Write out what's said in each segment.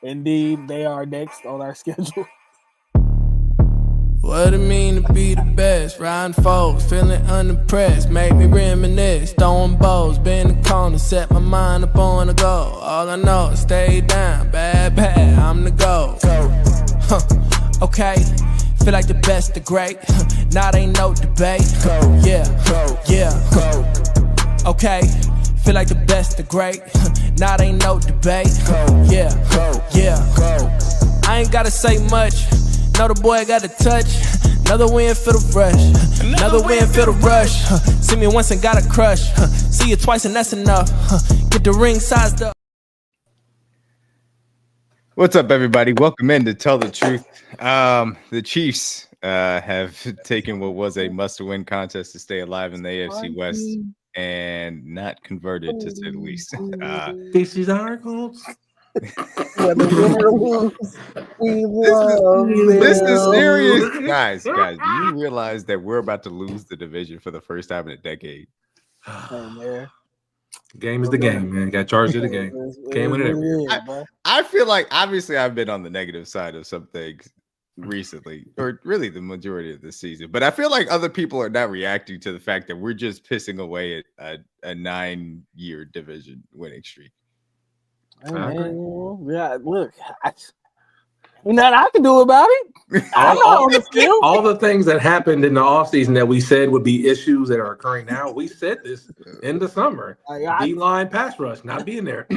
Indeed, they are next on our schedule. What it mean to be the best? Riding foes, feeling unimpressed. Make me reminisce, throwing bows, bend the corner, set my mind up on the goal. All I know is stay down, bad, I'm the goal. Okay, feel like the best, the great. Now ain't no debate. Yeah. Okay, feel like the best, the great. Now ain't no debate. Yeah. I ain't gotta say much. Know the boy got a touch. Another win for the rush. Another win for the rush. See me once and got a crush. See you twice and that's enough. Get the ring sized up. What's up, everybody? Welcome in to Tell the Truth. The Chiefs have taken what was a must-win contest to stay alive in the AFC West and not converted, to say the least. This is our goals. Whether win or lose, we love This is them. serious. Guys, do you realize that we're about to lose the division for the first time in a decade? Hey, man. Game is the game, man. Got charged to the game. Can't win it every year. I feel like, obviously, I've been on the negative side of some things recently, or really the majority of the season, but I feel like other people are not reacting to the fact that we're just pissing away at a 9-year division winning streak. Hey, man. Yeah, look, nothing I can do about it. I'm not on the field. All the things that happened in the offseason that we said would be issues that are occurring now, we said this in the summer. D-line pass rush not being there.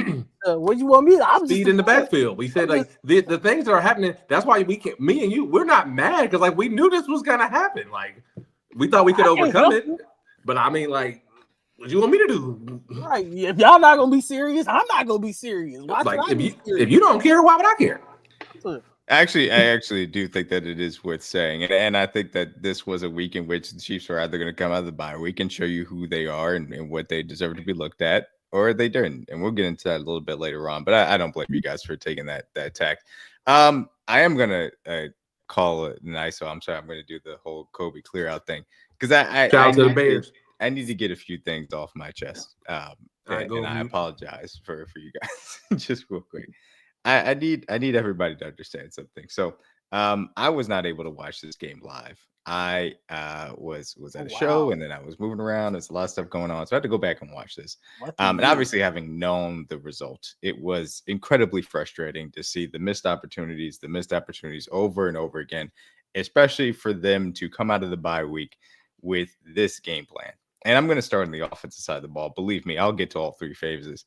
What you want me to Speed in the backfield. We said like the things that are happening. That's why we can't. Me and you, we're not mad because like we knew this was gonna happen. Like we thought we could overcome it. But I mean, like, what you want me to do? Right. If y'all not gonna be serious, I'm not gonna be serious. Like if you don't care, why would I care? Actually, I actually do think that it is worth saying, and I think that this was a week in which the Chiefs are either going to come out of the bye week and show you who they are and what they deserve to be looked at, or they didn't. And we'll get into that a little bit later on. But I don't blame you guys for taking that tack. I am gonna call it nice. So I'm sorry, I'm going to do the whole Kobe clear out thing because I need to get a few things off my chest. And I apologize for you guys. Just real quick. I need everybody to understand something. So I was not able to watch this game live. I was at a show and then I was moving around. There's a lot of stuff going on. So I had to go back and watch this. And obviously having known the result, it was incredibly frustrating to see the missed opportunities over and over again, especially for them to come out of the bye week with this game plan. And I'm going to start on the offensive side of the ball. Believe me, I'll get to all three phases.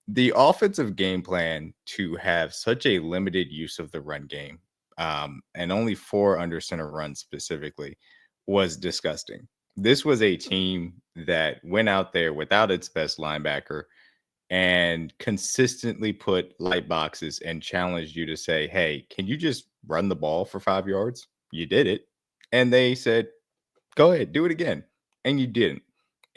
The offensive game plan to have such a limited use of the run game and only 4 under center runs specifically was disgusting. This was a team that went out there without its best linebacker and consistently put light boxes and challenged you to say, hey, can you just run the ball for 5 yards? You did it. And they said, go ahead, do it again. And you didn't.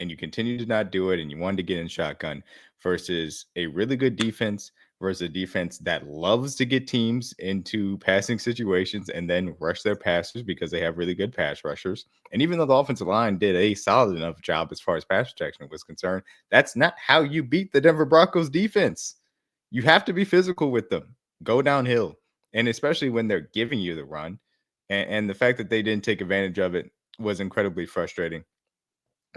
And you continued to not do it. And you wanted to get in shotgun versus a really good defense versus a defense that loves to get teams into passing situations and then rush their passers because they have really good pass rushers. And even though the offensive line did a solid enough job as far as pass protection was concerned, that's not how you beat the Denver Broncos defense. You have to be physical with them, go downhill. And especially when they're giving you the run. And the fact that they didn't take advantage of it was incredibly frustrating.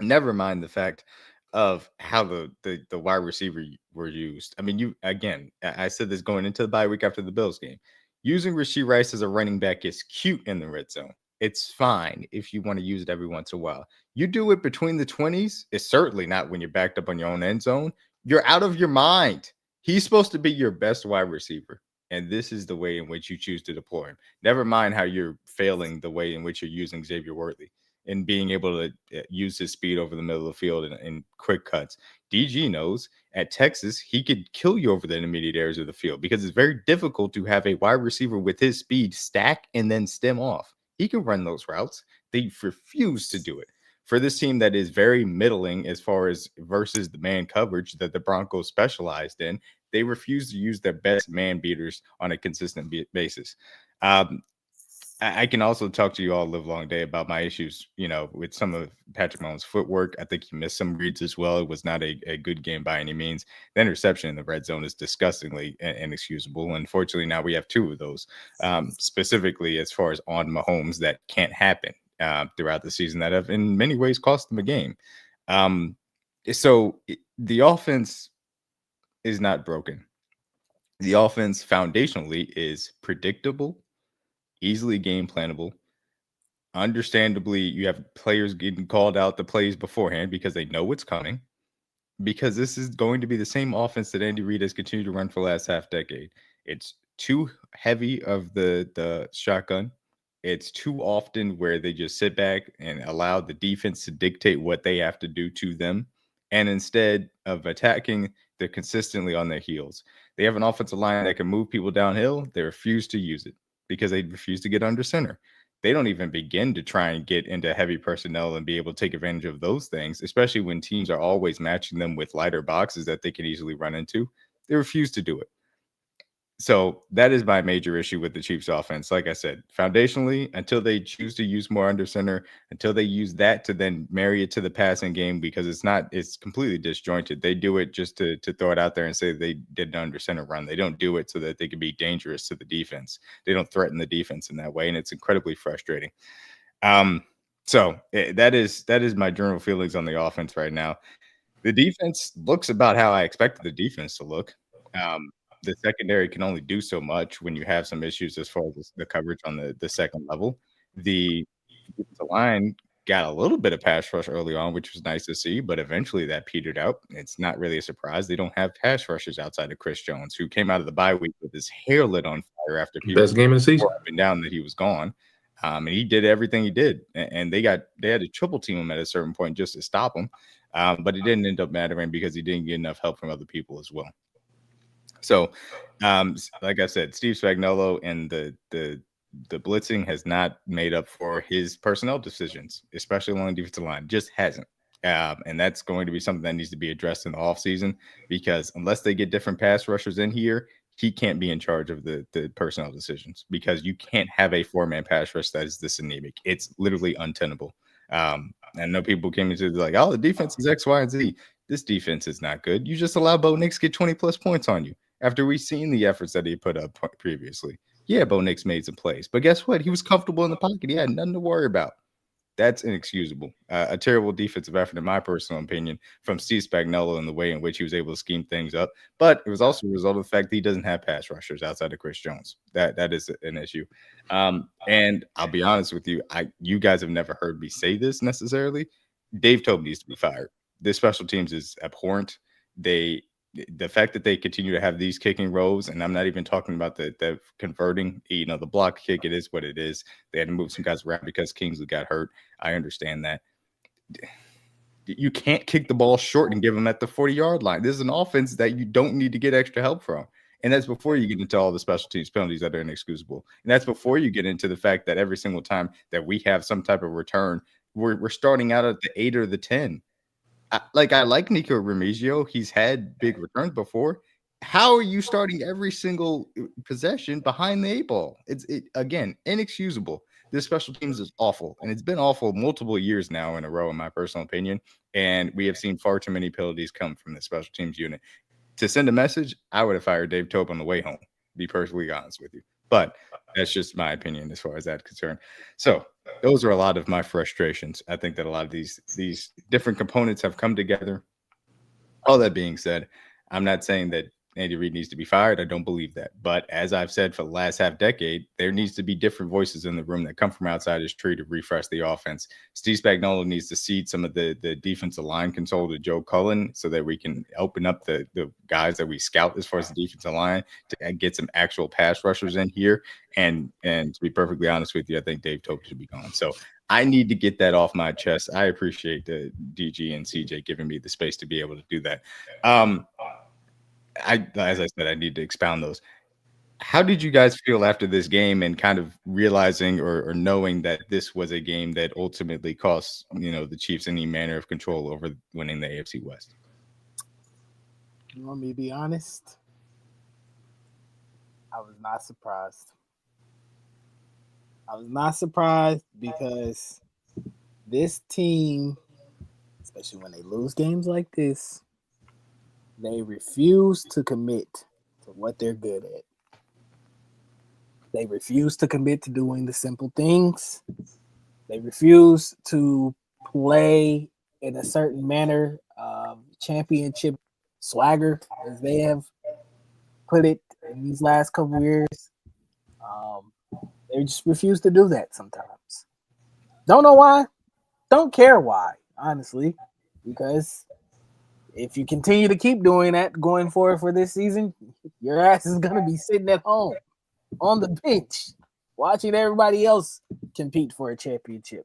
Never mind the fact of how the wide receiver were used. I mean, I said this going into the bye week after the Bills game. Using Rashee Rice as a running back is cute in the red zone. It's fine if you want to use it every once in a while. You do it between the 20s. It's certainly not when you're backed up on your own end zone. You're out of your mind. He's supposed to be your best wide receiver. And this is the way in which you choose to deploy him. Never mind how you're failing the way in which you're using Xavier Worthy and being able to use his speed over the middle of the field in quick cuts. DG knows at Texas, he could kill you over the intermediate areas of the field because it's very difficult to have a wide receiver with his speed stack and then stem off. He can run those routes. They refuse to do it. For this team that is very middling as far as versus the man coverage that the Broncos specialized in, they refuse to use their best man beaters on a consistent basis. I can also talk to you all live long day about my issues, with some of Patrick Mahomes' footwork. I think he missed some reads as well. It was not a good game by any means. The interception in the red zone is disgustingly inexcusable. Unfortunately, now we have two of those, specifically as far as on Mahomes that can't happen throughout the season that have in many ways cost them a game. The offense is not broken. The offense foundationally is predictable, easily game plannable. Understandably, you have players getting called out the plays beforehand because they know what's coming. Because this is going to be the same offense that Andy Reid has continued to run for the last half decade. It's too heavy of the shotgun. It's too often where they just sit back and allow the defense to dictate what they have to do to them. And instead of attacking, they're consistently on their heels. They have an offensive line that can move people downhill. They refuse to use it because they refuse to get under center. They don't even begin to try and get into heavy personnel and be able to take advantage of those things, especially when teams are always matching them with lighter boxes that they can easily run into. They refuse to do it. So that is my major issue with the Chiefs offense. Like I said, foundationally, until they choose to use more under center, until they use that to then marry it to the passing game, because it's completely disjointed. They do it just to throw it out there and say they did an under center run. They don't do it so that they can be dangerous to the defense. They don't threaten the defense in that way. And it's incredibly frustrating. That is my general feelings on the offense right now. The defense looks about how I expected the defense to look. The secondary can only do so much when you have some issues as far as the coverage on the second level. The defensive line got a little bit of pass rush early on, which was nice to see, but eventually that petered out. It's not really a surprise. They don't have pass rushers outside of Chris Jones, who came out of the bye week with his hair lit on fire after people best game of the season up and down that he was gone. And he did everything he did, and they had to triple team him at a certain point just to stop him. But it didn't end up mattering because he didn't get enough help from other people as well. So, like I said, Steve Spagnuolo and the blitzing has not made up for his personnel decisions, especially along the defensive line. Just hasn't. And that's going to be something that needs to be addressed in the offseason, because unless they get different pass rushers in here, he can't be in charge of the personnel decisions, because you can't have a 4-man pass rush that is this anemic. It's literally untenable. I know people came into like, oh, the defense is X, Y, and Z. This defense is not good. You just allow Bo Nix get 20-plus points on you after we've seen the efforts that he put up previously. Yeah, Bo Nix made some plays, but guess what? He was comfortable in the pocket. He had nothing to worry about. That's inexcusable. A terrible defensive effort, in my personal opinion, from Steve Spagnuolo in the way in which he was able to scheme things up. But it was also a result of the fact that he doesn't have pass rushers outside of Chris Jones. That is an issue. And I'll be honest with you, you guys have never heard me say this necessarily. Dave Tobe needs to be fired. This special teams is abhorrent. The fact that they continue to have these kicking rows, and I'm not even talking about the converting, the block kick, it is what it is. They had to move some guys around because Kingsley got hurt. I understand that. You can't kick the ball short and give them at the 40-yard line. This is an offense that you don't need to get extra help from. And that's before you get into all the special teams penalties that are inexcusable. And that's before you get into the fact that every single time that we have some type of return, we're starting out at the 8 or the 10. I like Nico Remigio. He's had big returns before. How are you starting every single possession behind the 8 ball? It's again, inexcusable. This special teams is awful, and it's been awful multiple years now in a row, in my personal opinion. And we have seen far too many penalties come from the special teams unit. To send a message, I would have fired Dave Tope on the way home, to be perfectly honest with you. But that's just my opinion as far as that's concerned. So those are a lot of my frustrations. I think that a lot of these different components have come together. All that being said, I'm not saying that Andy Reid needs to be fired. I don't believe that. But as I've said for the last half decade, there needs to be different voices in the room that come from outside his tree to refresh the offense. Steve Spagnuolo needs to cede some of the defensive line control to Joe Cullen so that we can open up the guys that we scout as far as the defensive line to get some actual pass rushers in here. And to be perfectly honest with you, I think Dave Tope should be gone. So I need to get that off my chest. I appreciate the DG and CJ giving me the space to be able to do that. As I said, I need to expound those. How did you guys feel after this game and kind of realizing or knowing that this was a game that ultimately cost, the Chiefs any manner of control over winning the AFC West? You want me to be honest? I was not surprised. I was not surprised because this team, especially when they lose games like this, they refuse to commit to what they're good at. They refuse to commit to doing the simple things. They refuse to play in a certain manner, championship swagger, as they have put it in these last couple of years. They just refuse to do that sometimes. Don't know why. Don't care why, honestly, because if you continue to keep doing that going forward for this season, your ass is going to be sitting at home on the bench watching everybody else compete for a championship.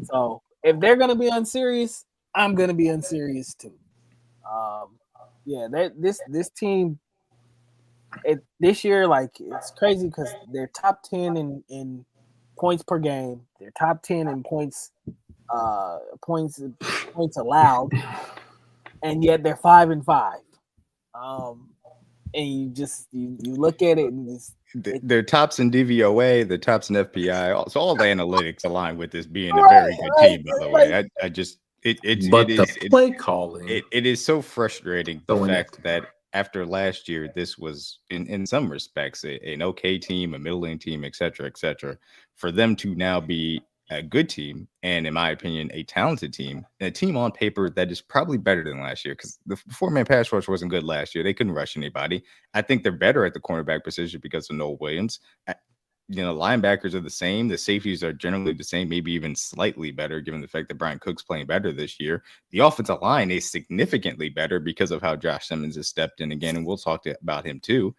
So if they're going to be unserious, I'm going to be unserious too. This team this year, like, it's crazy because they're top 10 in points per game. They're top 10 in points allowed, and yet they're 5-5. And you look at it and they're tops in DVOA, the tops in FPI. So all the analytics align with this being a very good team. By the way, play calling. It is so frustrating the fact that after last year, this was in some respects an okay team, a middling team, et cetera, for them to now be a good team, and in my opinion, a talented team, and a team on paper that is probably better than last year, because the four-man pass rush wasn't good last year. They couldn't rush anybody. I think they're better at the cornerback position because of Noah Williams. Linebackers are the same. The safeties are generally the same, maybe even slightly better, given the fact that Brian Cook's playing better this year. The offensive line is significantly better because of how Josh Simmons has stepped in again, and we'll talk about him too.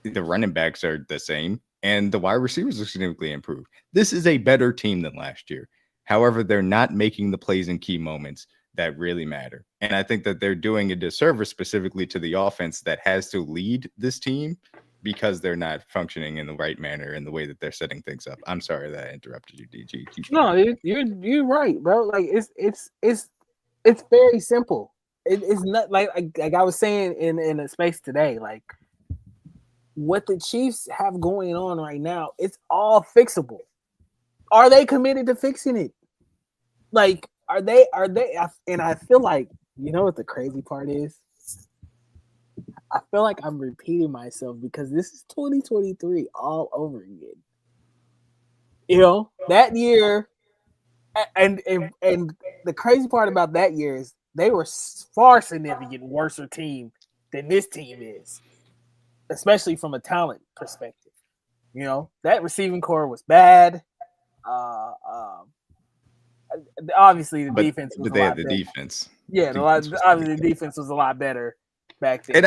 The running backs are the same, and the wide receivers are significantly improved. This is a better team than last year. However, they're not making the plays in key moments that really matter. And I think that they're doing a disservice specifically to the offense that has to lead this team because they're not functioning in the right manner in the way that they're setting things up. I'm sorry that I interrupted you, DG. No, you're right, bro. Like it's very simple. It's not like I was saying in a space today, like what the Chiefs have going on right now, it's all fixable. Are they committed to fixing it? Like, are they? And I feel like, you know what the crazy part is? I feel like I'm repeating myself because this is 2023 all over again. You know, that year, and the crazy part about that year is they were far significant worse team than this team is, especially from a talent perspective. You know, that receiving core was bad. Obviously, the defense was a lot better. Defense. Yeah, obviously the defense was a lot better back then.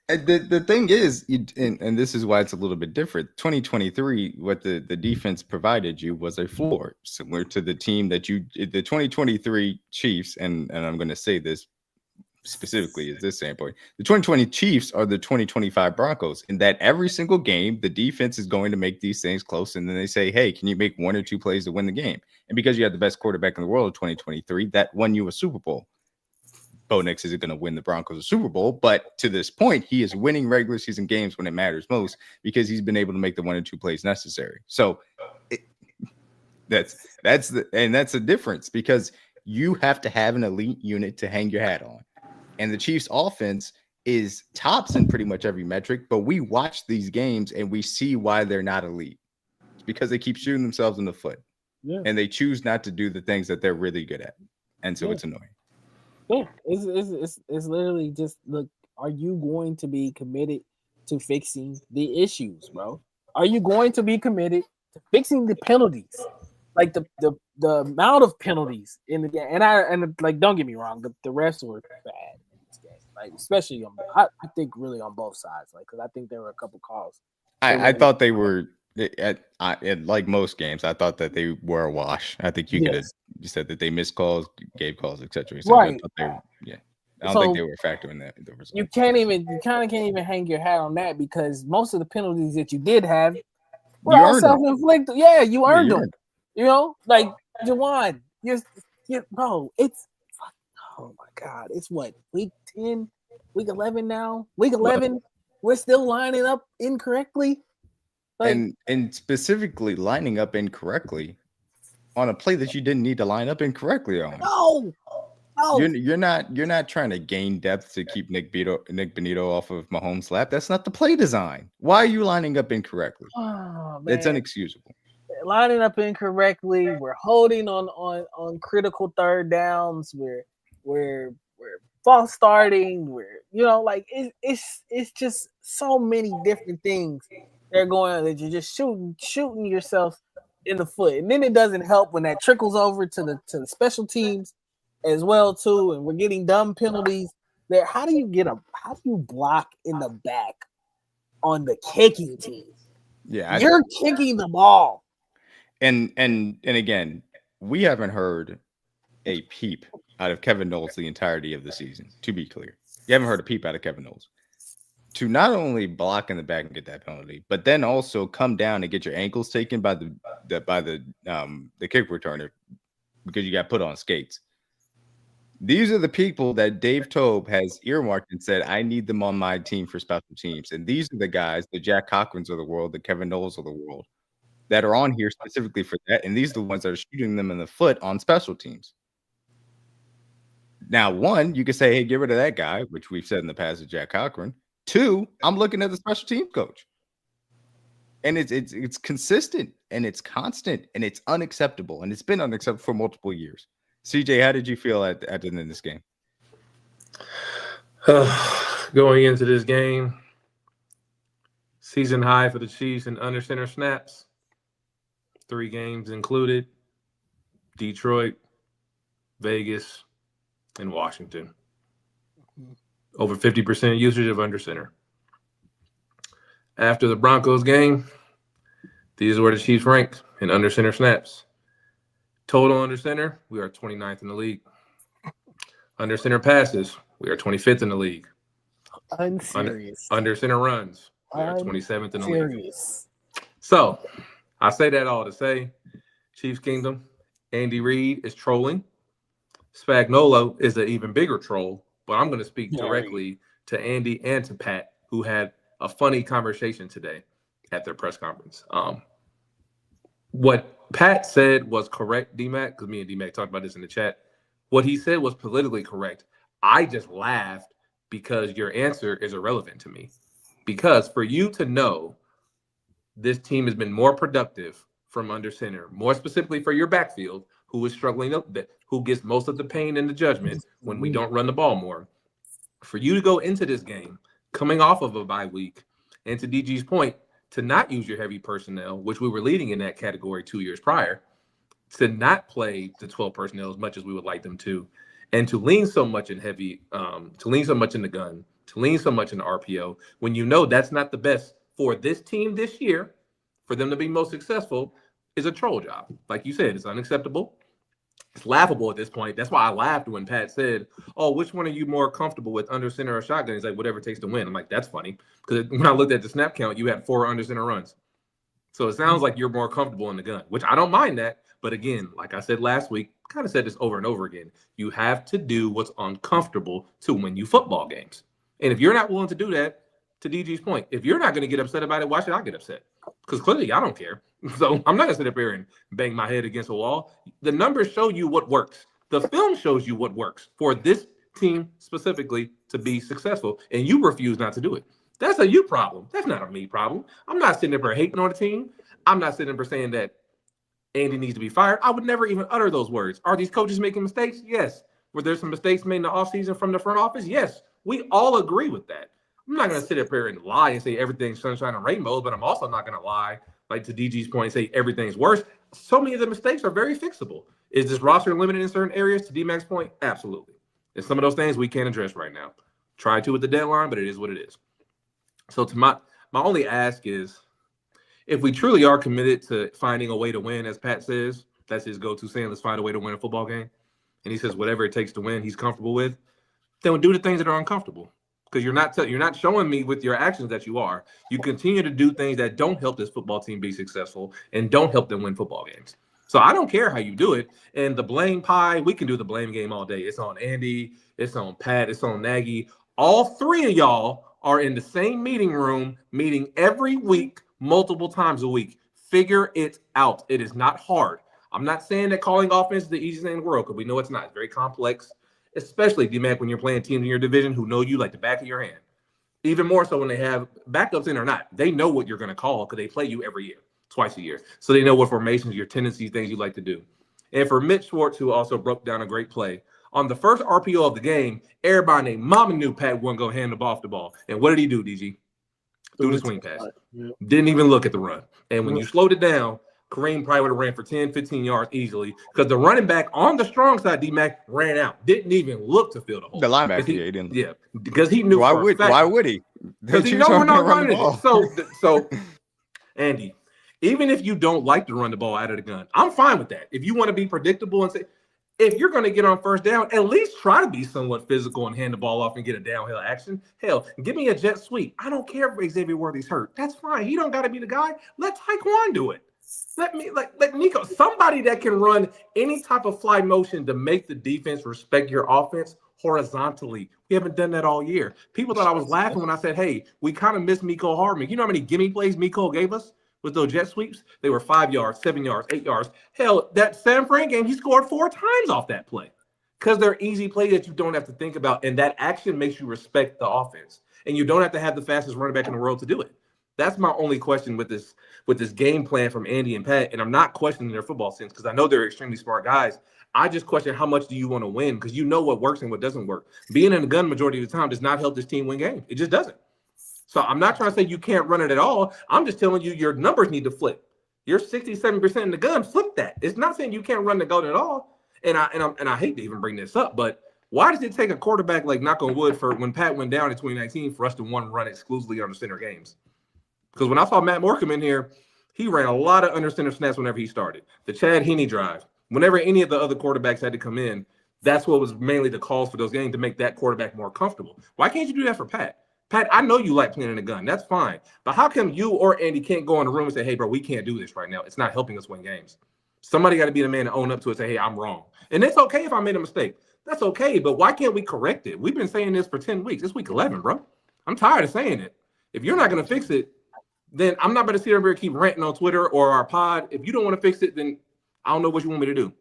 And the thing is, and this is why it's a little bit different. 2023, what the defense provided you was a floor, similar to the team that the 2023 Chiefs, and I'm going to say this specifically is this standpoint. The 2020 Chiefs are the 2025 Broncos, in that every single game, the defense is going to make these things close. And then they say, hey, can you make one or two plays to win the game? And because you had the best quarterback in the world in 2023, that won you a Super Bowl. Bo Nix isn't going to win the Broncos a Super Bowl, but to this point, he is winning regular season games when it matters most because he's been able to make the one or two plays necessary. So that's the difference, because you have to have an elite unit to hang your hat on. And the Chiefs offense is tops in pretty much every metric, but we watch these games and we see why they're not elite. It's because they keep shooting themselves in the foot, and they choose not to do the things that they're really good at. And so it's annoying. Yeah, it's literally just, look, are you going to be committed to fixing the issues, bro? Are you going to be committed to fixing the penalties? Like the amount of penalties in the game, and like, don't get me wrong, the refs were bad in this game, like especially I think really on both sides, like, because I think there were a couple calls. I thought they were like most games. I thought that they were a wash. I think you could have said that they missed calls, gave calls, etc. Right. I don't think they were a factor in that. The result. You kind of can't even hang your hat on that, because most of the penalties that you did have were all self-inflicted. Yeah, you earned them. You know, like Jawan, bro, it's, oh my God, it's what, week 10, week 11 now? Week 11, we're still lining up incorrectly. Like, and specifically lining up incorrectly on a play that you didn't need to line up incorrectly on. no. You're not trying to gain depth to keep Nick Benito off of Mahomes' lap. That's not the play design. Why are you lining up incorrectly? Oh, It's man. inexcusable. Lining up incorrectly. We're holding on critical third downs. We're false starting. Like it's just so many different things that are going on that you're just shooting yourself in the foot. And then it doesn't help when that trickles over to the special teams as well too, and we're getting dumb penalties there. How do you block in the back on the kicking team? Yeah, You're kicking the ball. and again, we haven't heard a peep out of Kevin Knowles the entirety of the season. To be clear, you haven't heard a peep out of Kevin Knowles to not only block in the back and get that penalty, but then also come down and get your ankles taken by the kick returner because you got put on skates. These are the people that Dave Tobe has earmarked and said, I need them on my team for special teams. And these are the guys, the Jack Cochrans of the world, the Kevin Knowles of the world, that are on here specifically for that. And these are the ones that are shooting them in the foot on special teams. Now, one, you could say, hey, get rid of that guy, which we've said in the past with Jack Cochran. Two, I'm looking at the special team coach. And it's consistent and it's constant and it's unacceptable. And it's been unacceptable for multiple years. CJ, how did you feel at the end of this game? Going into this game, season high for the Chiefs in under center snaps. 3 games included: Detroit, Vegas, and Washington. Over 50% usage of under center. After the Broncos game, these are where the Chiefs ranked in under center snaps. Total under center, we are 29th in the league. Under center passes, we are 25th in the league. Unserious. Under center runs, we are 27th in the league. Serious. So, I say that all to say, Chiefs Kingdom, Andy Reid is trolling. Spagnuolo is an even bigger troll, but I'm going to speak directly to Andy and to Pat, who had a funny conversation today at their press conference. What Pat said was correct, DMac, because me and DMac talked about this in the chat. What he said was politically correct. I just laughed because your answer is irrelevant to me. Because for you to know this team has been more productive from under center, more specifically for your backfield, who is struggling, who gets most of the pain and the judgment when we don't run the ball more. For you to go into this game coming off of a bye week, and to DG's point, to not use your heavy personnel, which we were leading in that category 2 years prior, to not play the 12 personnel as much as we would like them to, and to lean so much in heavy, to lean so much in the gun, to lean so much in the RPO, when you know that's not the best for this team this year, for them to be most successful, is a troll job. Like you said, it's unacceptable. It's laughable at this point. That's why I laughed when Pat said, oh, which one are you more comfortable with, under center or shotgun? He's like, whatever it takes to win. I'm like, that's funny. Because when I looked at the snap count, you had 4 under center runs. So it sounds like you're more comfortable in the gun, which I don't mind that. But again, like I said last week, kind of said this over and over again, you have to do what's uncomfortable to win you football games. And if you're not willing to do that, to DG's point, if you're not going to get upset about it, why should I get upset? Because clearly I don't care. So I'm not going to sit up here and bang my head against a wall. The numbers show you what works. The film shows you what works for this team specifically to be successful, and you refuse not to do it. That's a you problem. That's not a me problem. I'm not sitting up here hating on the team. I'm not sitting up here saying that Andy needs to be fired. I would never even utter those words. Are these coaches making mistakes? Yes. Were there some mistakes made in the offseason from the front office? Yes. We all agree with that. I'm not going to sit up here and lie and say everything's sunshine and rainbows, but I'm also not going to lie, like to DG's point, say everything's worse. So many of the mistakes are very fixable. Is this roster limited in certain areas, to DMac's point? Absolutely. And some of those things we can't address right now. Try to with the deadline, but it is what it is. So to my only ask is, if we truly are committed to finding a way to win, as Pat says, that's his go-to saying, let's find a way to win a football game. And he says whatever it takes to win, he's comfortable with. Then we do the things that are uncomfortable. Because you're not showing me with your actions that you are. You continue to do things that don't help this football team be successful and don't help them win football games. So I don't care how you do it. And the blame pie, we can do the blame game all day. It's on Andy, it's on Pat, it's on Nagy. All 3 of y'all are in the same meeting room, meeting every week multiple times a week. Figure it out. It is not hard. I'm not saying that calling offense is the easiest thing in the world because we know it's not. It's very complex, especially, DMac, when you're playing teams in your division who know you like the back of your hand. Even more so when they have backups in or not. They know what you're going to call because they play you every year, twice a year. So they know what formations, your tendencies, things you like to do. And for Mitch Schwartz, who also broke down a great play, on the first RPO of the game, everybody named Mama knew Pat wasn't going to hand the ball off the ball. And what did he do, DG? Threw the swing pass. Yep. Didn't even look at the run. And when you slowed it down, Kareem probably would have ran for 10, 15 yards easily because the running back on the strong side, DMac, ran out. Didn't even look to fill the hole. The linebacker, he didn't. Yeah, because he knew. Why would he? Because he knows we're not running it. So, Andy, even if you don't like to run the ball out of the gun, I'm fine with that. If you want to be predictable and say, if you're going to get on first down, at least try to be somewhat physical and hand the ball off and get a downhill action. Hell, give me a jet sweep. I don't care if Xavier Worthy's hurt. That's fine. He don't got to be the guy. Let Taekwon do it. Let Nico, somebody that can run any type of fly motion to make the defense respect your offense horizontally. We haven't done that all year. People thought I was laughing when I said, hey, we kind of missed Mecole Hardman. You know how many gimme plays Mecole gave us with those jet sweeps? They were 5 yards, 7 yards, 8 yards. Hell, that San Fran game, he scored 4 times off that play because they're easy plays that you don't have to think about. And that action makes you respect the offense. And you don't have to have the fastest running back in the world to do it. That's my only question with this game plan from Andy and Pat. And I'm not questioning their football sense because I know they're extremely smart guys. I just question how much do you want to win because you know what works and what doesn't work. Being in the gun majority of the time does not help this team win games. It just doesn't. So I'm not trying to say you can't run it at all. I'm just telling you your numbers need to flip. You're 67% in the gun. Flip that. It's not saying you can't run the gun at all. And I hate to even bring this up, but why does it take a quarterback like knock on wood for when Pat went down in 2019 for us to run exclusively under center games? Because when I saw Matt Moore come in here, he ran a lot of under center snaps whenever he started. The Chad Henne drive. Whenever any of the other quarterbacks had to come in, that's what was mainly the calls for those games to make that quarterback more comfortable. Why can't you do that for Pat? Pat, I know you like playing in the gun. That's fine. But how come you or Andy can't go in the room and say, hey, bro, we can't do this right now. It's not helping us win games. Somebody got to be the man to own up to it and say, hey, I'm wrong. And it's okay if I made a mistake. That's okay. But why can't we correct it? We've been saying this for 10 weeks. It's week 11, bro. I'm tired of saying it. If you're not going to fix it, then I'm not going to sit over here and keep ranting on Twitter or our pod. If you don't want to fix it, then I don't know what you want me to do.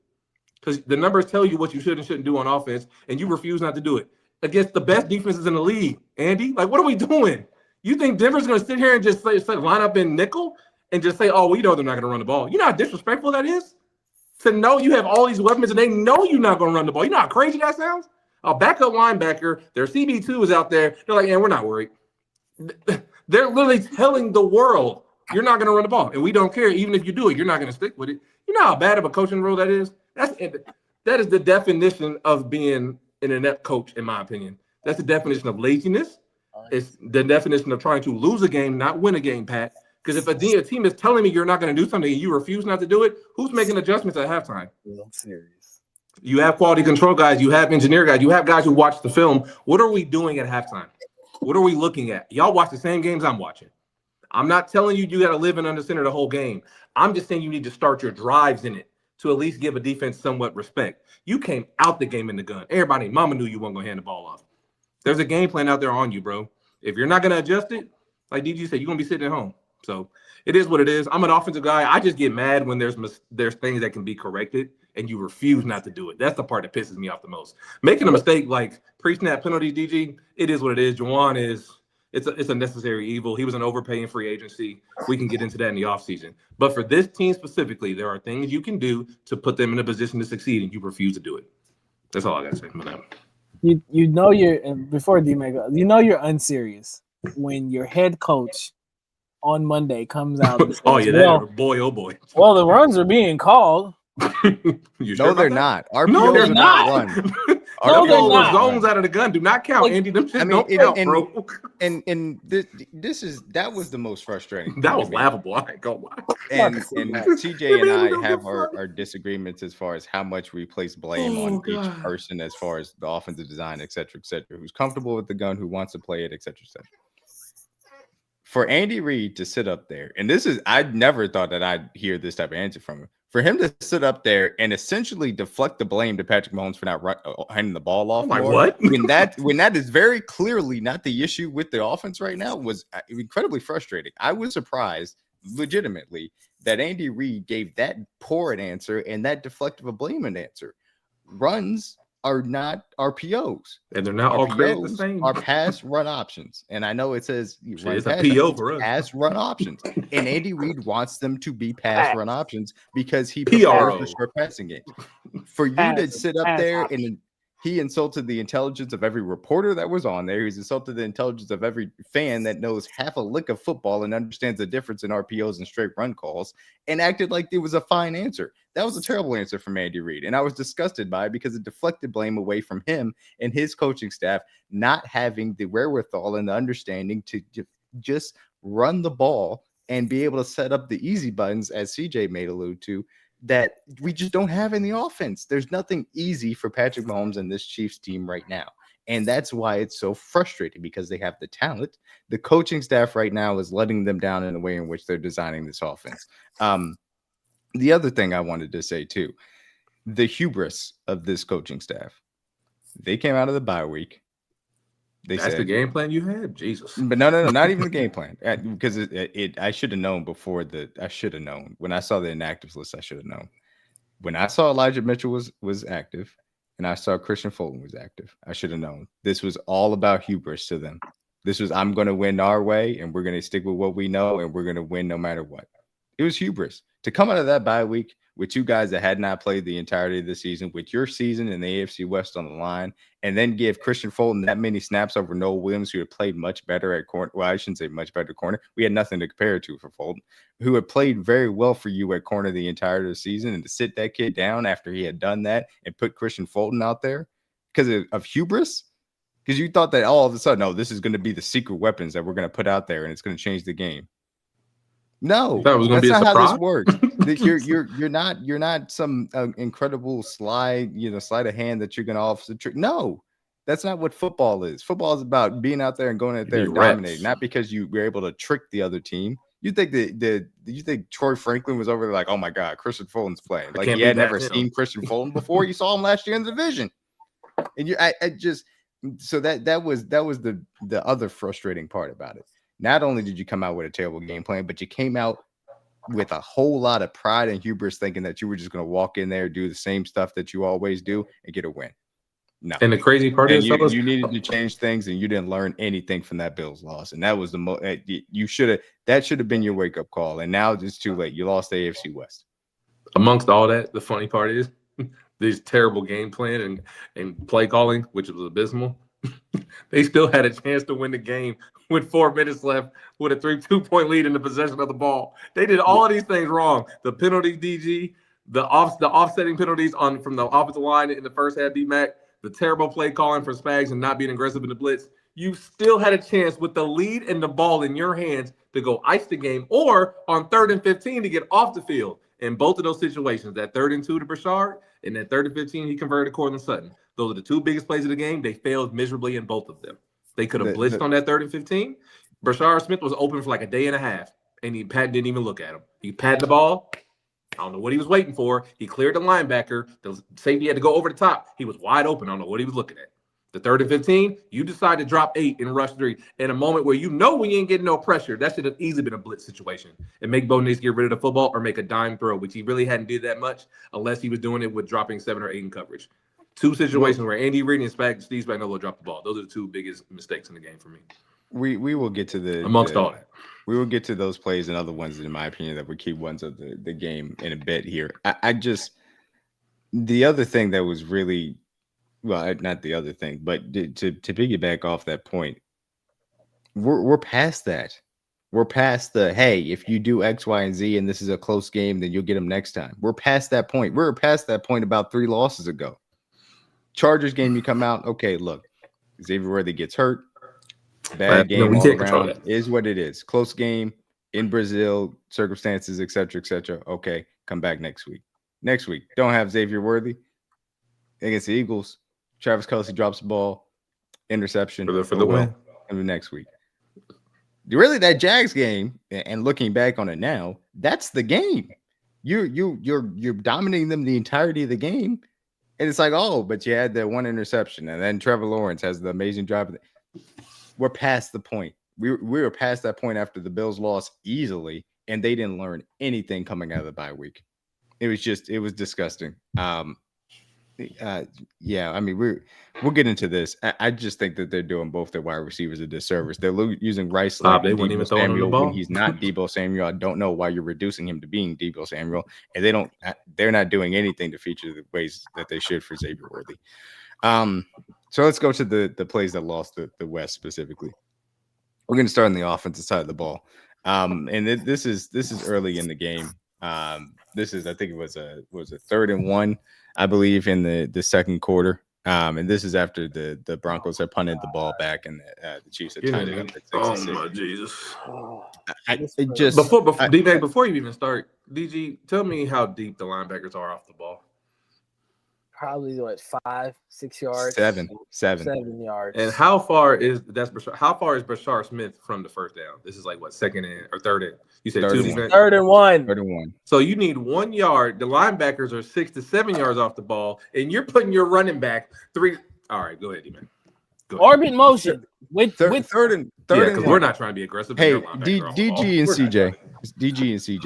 Because the numbers tell you what you should and shouldn't do on offense, and you refuse not to do it. Against the best defenses in the league, Andy. Like, what are we doing? You think Denver's going to sit here and just line up in nickel and just say, oh, we know they're not going to run the ball? You know how disrespectful that is? To know you have all these weapons and they know you're not going to run the ball. You know how crazy that sounds? A backup linebacker, their CB2 is out there. They're like, yeah, we're not worried. They're literally telling the world you're not going to run the ball, and we don't care. Even if you do it, you're not going to stick with it. You know how bad of a coaching role that is? That is the definition of being an inept coach, in my opinion. That's the definition of laziness. It's the definition of trying to lose a game, not win a game, Pat. Because if a team is telling me you're not going to do something and you refuse not to do it, who's making adjustments at halftime? I'm serious. You have quality control guys. You have engineer guys. You have guys who watch the film. What are we doing at halftime? What are we looking at? Y'all watch the same games I'm watching. I'm not telling you got to live in under center the whole game. I'm just saying you need to start your drives in it to at least give a defense somewhat respect. You came out the game in the gun. Everybody, mama knew you weren't going to hand the ball off. There's a game plan out there on you, bro. If you're not going to adjust it, like DG said, you're going to be sitting at home. So it is what it is. I'm an offensive guy. I just get mad when there's things that can be corrected and you refuse not to do it. That's the part that pisses me off the most. Making a mistake like pre-snap penalties, DG, it is what it is. Juwan it's a necessary evil. He was an overpaying free agency. We can get into that in the offseason. But for this team specifically, there are things you can do to put them in a position to succeed, and you refuse to do it. That's all I got to say. You know before DMac, you know you're unserious when your head coach on Monday comes out and says, boy, oh boy. Well, the runs are being called. No, they're not. No, they're not. Run. No, they're not. Zones out of the gun do not count, Andy. Them shit don't count, bro. And that was the most frustrating. That was laughable. I ain't gonna lie. And TJ and I have our disagreements as far as how much we place blame on each person as far as the offensive design, et cetera, who's comfortable with the gun, who wants to play it, et cetera. For Andy Reid to sit up there, and I never thought that I'd hear this type of answer from him. For him to sit up there and essentially deflect the blame to Patrick Mahomes for not handing the ball off, what? when that is very clearly not the issue with the offense right now, was incredibly frustrating. I was surprised legitimately that Andy Reid gave that poor an answer and that deflective of blame an answer. Runs are not RPOs. And they're not all created the same. Are pass run options. And I know it says run it's pass, a PO for us. Pass run options. And Andy Reid wants them to be pass run options because he PRO. prefers the short passing games. For you to sit up there and he insulted the intelligence of every reporter that was on there. He's insulted the intelligence of every fan that knows half a lick of football and understands the difference in RPOs and straight run calls, and acted like it was a fine answer. That was a terrible answer from Andy Reid, and I was disgusted by it because it deflected blame away from him and his coaching staff not having the wherewithal and the understanding to just run the ball and be able to set up the easy buttons, as CJ made allude to, that we just don't have in the offense. There's nothing easy for Patrick Mahomes and this Chiefs team right now. And that's why it's so frustrating, because they have the talent. The coaching staff right now is letting them down in the way in which they're designing this offense. The other thing I wanted to say too, the hubris of this coaching staff. They came out of the bye week. That's the game plan you had? Jesus. But no, not even the game plan. Because I should have known I should have known. When I saw the inactives list, I should have known. When I saw Elijah Mitchell was active and I saw Christian Fulton was active, I should have known. This was all about hubris to them. This was, I'm going to win our way and we're going to stick with what we know and we're going to win no matter what. It was hubris. To come out of that bye week with two guys that had not played the entirety of the season, with your season in the AFC West on the line, and then give Christian Fulton that many snaps over Noah Williams, who had played much better at corner. Well, I shouldn't say much better corner. We had nothing to compare it to for Fulton, who had played very well for you at corner the entirety of the season, and to sit that kid down after he had done that and put Christian Fulton out there because of hubris, because you thought that all of a sudden, oh, this is going to be the secret weapons that we're going to put out there and it's going to change the game. No, that's not how this works. You're not some incredible sleight of hand that you're going to off the trick. No, that's not what football is. Football is about being out there and going out there and dominating, not because you were able to trick the other team. You think you think Troy Franklin was over there like, oh my God, Christian Fulton's playing. Like he had never seen Christian Fulton before. You saw him last year in the division. And so that was the other frustrating part about it. Not only did you come out with a terrible game plan, but you came out with a whole lot of pride and hubris, thinking that you were just going to walk in there, do the same stuff that you always do, and get a win. No. And the crazy part is you needed to change things, and you didn't learn anything from that Bills loss. And that was that should have been your wake up call. And now it's too late. You lost the AFC West. Amongst all that, the funny part is this terrible game plan and play calling, which was abysmal. They still had a chance to win the game with 4 minutes left with a 2-point lead in the possession of the ball. They did all of these things wrong. The penalty DG, the offsetting penalties from the offensive line in the first half, DMac, the terrible play calling for Spags and not being aggressive in the blitz. You still had a chance with the lead and the ball in your hands to go ice the game, or on 3rd and 15 to get off the field. In both of those situations, that 3rd and 2 to Brashard and that 3rd and 15 he converted to Cortland Sutton. Those are the two biggest plays of the game. They failed miserably in both of them. They could have blitzed on that 3rd and 15. Brashard Smith was open for like a day and a half, and Pat didn't even look at him. He patted the ball. I don't know what he was waiting for. He cleared the linebacker. The safety had to go over the top. He was wide open. I don't know what he was looking at. The 3rd and 15, you decide to drop 8 in rush 3 in a moment where we ain't getting no pressure. That should have easily been a blitz situation and make Bo Nix get rid of the football or make a dime throw, which he really hadn't did that much unless he was doing it with dropping 7 or 8 in coverage. Two situations where Andy Reid and Steve Spagnuolo dropped the ball. Those are the two biggest mistakes in the game for me. We will get to all that. We will get to those plays and other ones, in my opinion, that were key ones of the game in a bit here. The other thing that was really, well, not the other thing, but to piggyback off that point, we're past that. We're past the, hey, if you do X, Y, and Z and this is a close game, then you'll get them next time. We're past that point. We were past that point about 3 losses ago. Chargers game, you come out, okay, look, Xavier Worthy gets hurt. Bad game all around. Is what it is. Close game in Brazil, circumstances, et cetera, et cetera. Okay, come back next week. Next week, don't have Xavier Worthy against the Eagles. Travis Kelce drops the ball, interception for the win. And the next week. Really, that Jags game, and looking back on it now, that's the game. You're dominating them the entirety of the game. And it's like, oh, but you had that one interception, and then Trevor Lawrence has the amazing drive. We're past the point. We were past that point after the Bills lost easily, and they didn't learn anything coming out of the bye week. It was disgusting. Yeah, I mean, we'll get into this. I just think that they're doing both their wide receivers a disservice. They're using Rice like They wouldn't even Deebo throw him the Samuel ball. when he's not Deebo Samuel. I don't know why you're reducing him to being Deebo Samuel, and they're not doing anything to feature the ways that they should for Xavier Worthy. So let's go to the plays that lost the West specifically. We're going to start on the offensive side of the ball, and this is early in the game. This is, I think it was a 3rd and 1, I believe, in the second quarter. And this is after the Broncos had punted the ball back and the Chiefs had tied it up at 6-6. Oh my Jesus! Before you even start, DG, tell me how deep the linebackers are off the ball. Probably 5-6 yards. 7 yards. And how far is Brashard Smith from the first down? This is like what, 2nd and or 3rd and you said 3rd and 1. 3rd and 1. So you need 1 yard. The linebackers are 6 to 7 yards off the ball, and you're putting your running back 3. All right, go ahead, D-Man. Orbit motion with third and because we're not trying to be aggressive. Hey, DG and CJ.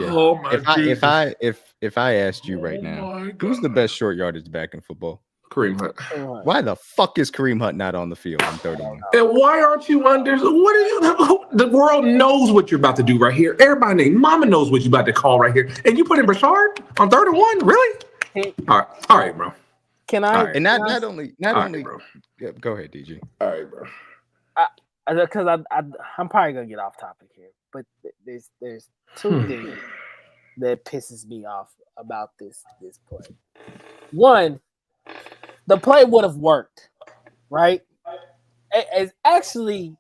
Oh my! If I asked you right now, who's the best short yardage back in football? Kareem Hunt. Why the fuck is Kareem Hunt not on the field on 3rd and 1? And why aren't you under? What are you? The world knows what you're about to do right here. Everybody named Mama knows what you're about to call right here, and you put in Brashard on 3rd and 1. Really? All right, bro. Can I? Right. And not only. Bro. Yeah, go ahead, DG. All right, bro. Because I'm probably gonna get off topic here, but there's 2 things that pisses me off about this play. One, the play would have worked, right? It's actually,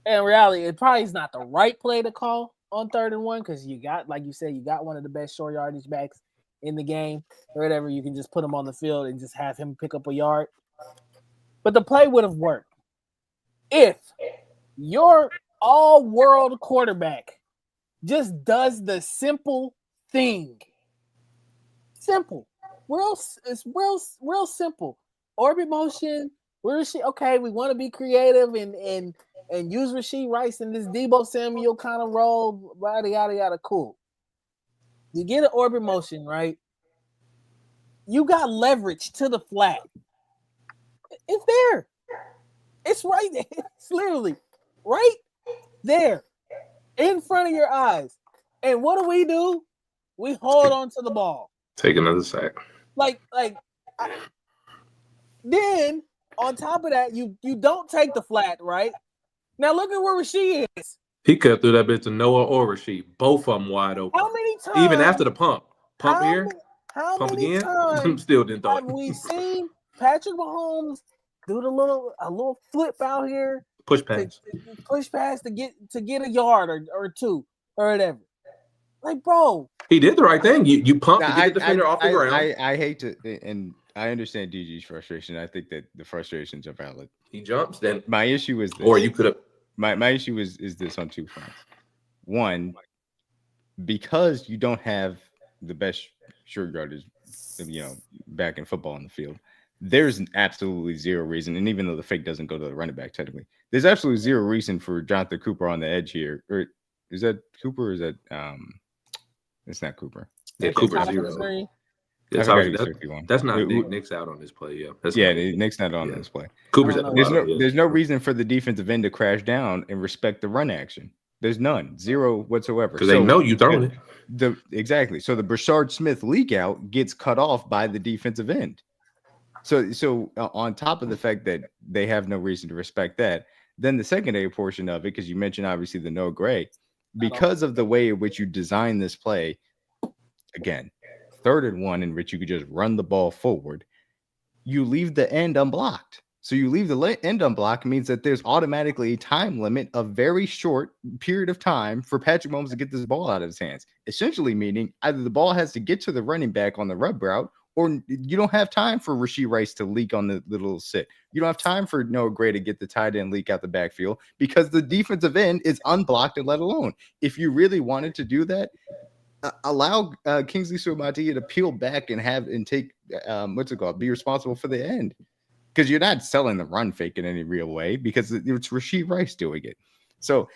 in reality, it probably is not the right play to call on 3rd and 1 because you got, like you said, you got one of the best short yardage backs in the game or whatever. You can just put him on the field and just have him pick up a yard. But the play would have worked if your all-world quarterback just does the simple thing. Simple. It's real simple. Orbit motion. Where is she? Okay, we want to be creative and use Rashee Rice in this Deebo Samuel kind of role. Yada yada yada. Cool. You get an orbit motion, right? You got leverage to the flat. It's there. It's right there. It's literally right there in front of your eyes. And what do? We hold on to the ball. Take another sack. Then on top of that, you don't take the flat, right? Now look at where Rashee is. He cut through that bit to Noah or Rashee. Both of them wide open. How many times? Even after the pump here, how pump many again. times Still didn't throw have it. we seen Patrick Mahomes do a little flip out here, push pass to get a yard or 2 or whatever? Like, bro, he did the right thing. You pump to get the defender off the ground. I hate to, and I understand DG's frustration. I think that the frustrations are valid. He jumps. Then my issue is this. Or you could have. My issue is this on 2 fronts. One, because you don't have the best short yardage, back in football on the field, there's absolutely zero reason. And even though the fake doesn't go to the running back, technically, there's absolutely zero reason for Jonathan Cooper on the edge here. Or is that Cooper? Or is that it's not Cooper. Yeah, Cooper 0. That's not Nick. Nick's out on this play. Yeah, Nick's not on this play. Cooper's there's no reason for the defensive end to crash down and respect the run action. There's none, zero whatsoever. Because they know you throwing it. Exactly. So the Brashard Smith leak out gets cut off by the defensive end. So on top of the fact that they have no reason to respect that, then the secondary portion of it, because you mentioned obviously the no gray, because of the way in which you design this play, again, 3rd and 1 in which you could just run the ball forward, you leave the end unblocked. So you leave the end unblocked means that there's automatically a time limit, a very short period of time for Patrick Mahomes to get this ball out of his hands. Essentially meaning either the ball has to get to the running back on the rub route, or you don't have time for Rashee Rice to leak on the little sit. You don't have time for Noah Gray to get the tight end leak out the backfield because the defensive end is unblocked and let alone. If you really wanted to do that, allow Kingsley Suamataia to peel back and take be responsible for the end, because you're not selling the run fake in any real way because it's Rashee Rice doing it. So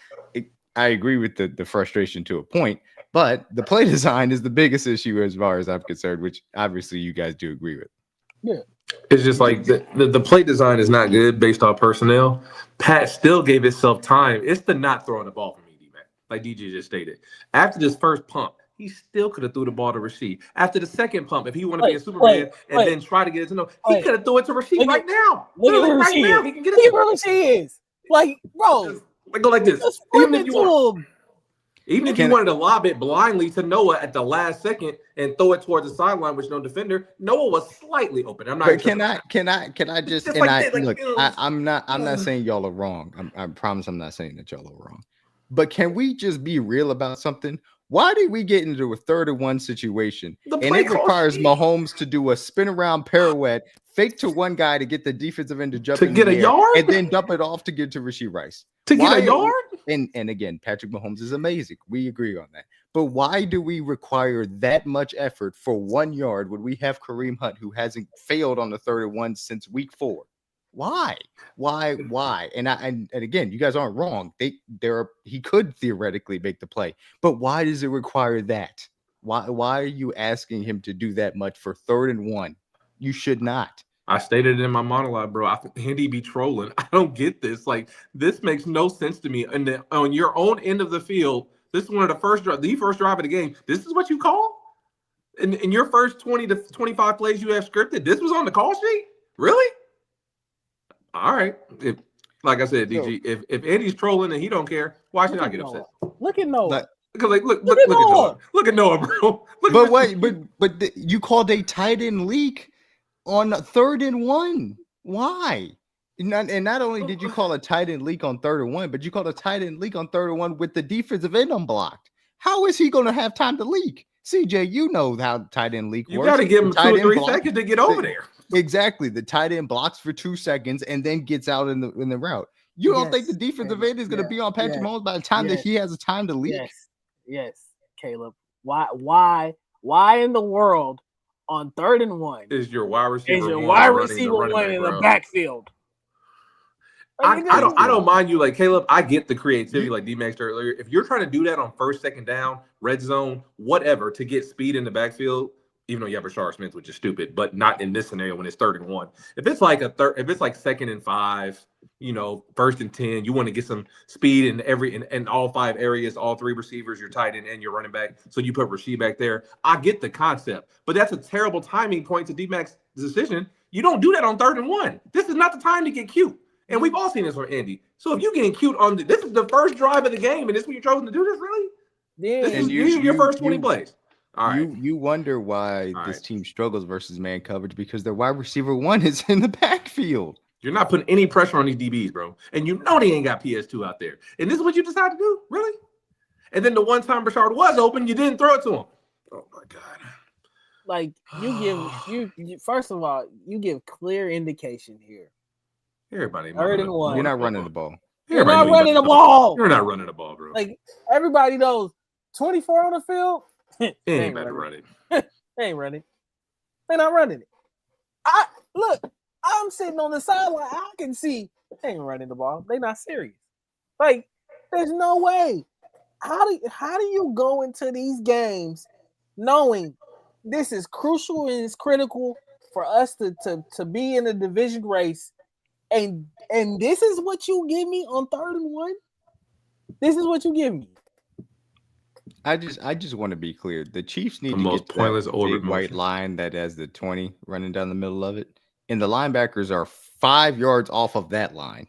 I agree with the frustration to a point, But the play design is the biggest issue as far as I'm concerned, which obviously you guys do agree with. Yeah. It's just like the play design is not good based on personnel. Pat still gave himself time. It's the not throwing the ball for me, D-Mac, like DJ just stated. After this first pump, he still could have threw the ball to Rasheed. After the second pump, if he wanted to be a Superman and then try to get it to know, he could have threw it to Rasheed right now. Literally right now, he can get it. Look at Rasheed is. Like, bro. Go like this. Just flip it to him. Even if you wanted to lob it blindly to Noah at the last second and throw it towards the sideline with no defender, Noah was slightly open. I'm not. But can I just and like look? I'm not saying y'all are wrong. I promise I'm not saying that y'all are wrong. But can we just be real about something? Why did we get into a 3rd and 1 situation? And it requires Mahomes to do a spin around pirouette, fake to one guy to get the defensive end to jump to in get a yard, and then dump it off to get to Rasheed Rice. To get a yard? And again, Patrick Mahomes is amazing. We agree on that. But why do we require that much effort for 1 yard when we have Kareem Hunt, who hasn't failed on the 3rd and 1 since week 4? Why? And again, you guys aren't wrong. He could theoretically make the play, but why does it require that? Why are you asking him to do that much for 3rd and 1? You should not. I stated it in my monologue, bro. I think Andy be trolling. I don't get this. Like, this makes no sense to me. And on your own end of the field, this is one of the first drive of the game. This is what you call? In your first 20 to 25 plays you have scripted, this was on the call sheet? Really? All right. Like I said, DG, if Andy's trolling and he don't care, why should I get upset? Look at Noah. Because look at Noah. Look at Noah, bro. But you called a tight end leak on 3rd and 1. Why? And not only did you call a tight end leak on 3rd and 1, but you called a tight end leak on 3rd and 1 with the defensive end unblocked. How is he going to have time to leak? CJ, you know how tight end leak works. You got to give him 2 or 3 seconds to get over there. Exactly. The tight end blocks for 2 seconds and then gets out in the route. You don't think the defensive end is going to be on Patrick Mahomes by the time that he has a time to leak? Yes, Caleb. Why in the world on 3rd and 1 is your wide receiver? Is your wide receiver one in the backfield? I don't mind you, like Caleb. I get the creativity, like DMac said earlier. If you're trying to do that on 1st, 2nd down, red zone, whatever, to get speed in the backfield, even though you have Rashard Smith, which is stupid, but not in this scenario when it's 3rd and 1. If it's like if it's like 2nd and 5, 1st and 10, you want to get some speed in all 5 areas, all 3 receivers, your tight end and your running back. So you put Rasheed back there. I get the concept, but that's a terrible timing point to DMac's decision. You don't do that on 3rd and 1. This is not the time to get cute. And we've all seen this from Andy. So if you're getting cute this is the first drive of the game, and this is what you're chosen to do this, really? Yeah. This is your first 20 plays. All right. You wonder why this team struggles versus man coverage because their wide receiver 1 is in the backfield. You're not putting any pressure on these DBs, bro. And you know they ain't got PS2 out there. And this is what you decided to do? Really? And then the one time Rashard was open, you didn't throw it to him. Oh, my God. Like, you first of all, you give clear indication here. Everybody. 3rd and 1. You're not running the ball. You're not running the ball. You're not running the ball, bro. Like, everybody knows 24 on the field. They ain't about to run it. They ain't running. They're not running it. I'm sitting on the sideline. I can see they ain't running the ball. They're not serious. Like, there's no way. How do you go into these games knowing this is crucial and it's critical for us to be in a division race, and this is what you give me on 3rd and 1? This is what you give me. I just want to be clear. The Chiefs need the to most get pointless that big white line that has the 20 running down the middle of it. And the linebackers are 5 yards off of that line.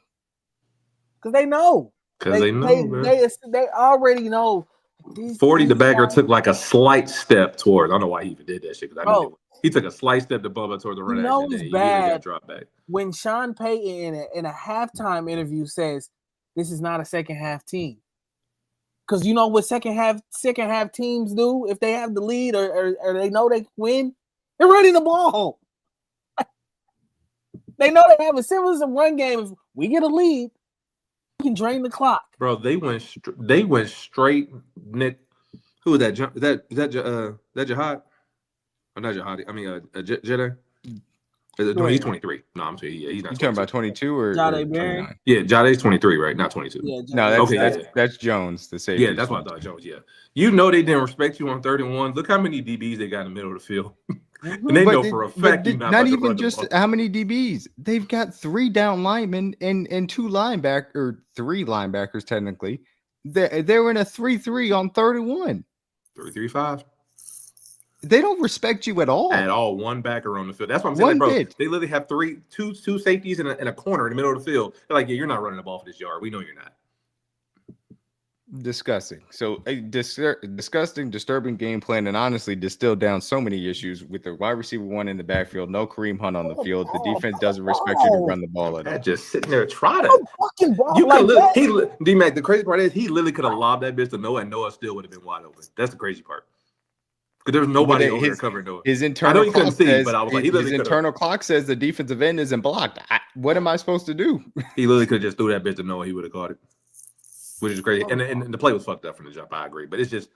Because they know. They already know. 40, the backer took like a slight step towards. I don't know why he even did that shit. Because I know he took a slight step to bump up towards the running back. It's bad drop back. When Sean Payton in a halftime interview says, this is not a second half team. Because you know what second half teams do if they have the lead or they know they win? They're running the ball. They know they have a similar run game. If we get a lead, we can drain the clock. Bro, they went straight. Nick, who was that? Is that Jihad? Or not Jihad? I mean, Jedi. No, he's 23. No, I'm saying he's not. You talking about 22 or Jade 29? Yeah, Jade's 23, right? Not 22. Yeah, No, Okay, that's Jones, the safety. Yeah, that's what I thought, Jones. Yeah, you know they didn't respect you on 31. Look how many DBs they got in the middle of the field, and they know for a fact you're not even just how many DBs. They've got 3 down linemen and 2 linebackers, or 3 linebackers technically. They're in a 3-3 on 31. 3-3-5. They don't respect you at all. At all. One backer on the field. That's what I'm saying, bro. Bit. They literally have two safeties and a corner in the middle of the field. They're like, yeah, you're not running the ball for this yard. We know you're not. Disgusting. So a disgusting, disturbing game plan, and honestly distilled down so many issues with the wide receiver 1 in the backfield, no Kareem Hunt on the field. The defense doesn't respect you to run the ball at all. Just sitting there trotting. You like DMac, the crazy part is he literally could have lobbed that bitch to Noah, and Noah still would have been wide open. That's the crazy part. Because there's nobody over there covering Noah. His internal clock says, but I was like, his internal clock says the defensive end isn't blocked. What am I supposed to do? He literally could have just threw that bitch to Noah. He would have caught it, which is crazy. And the play was fucked up from the jump. I agree, but it's just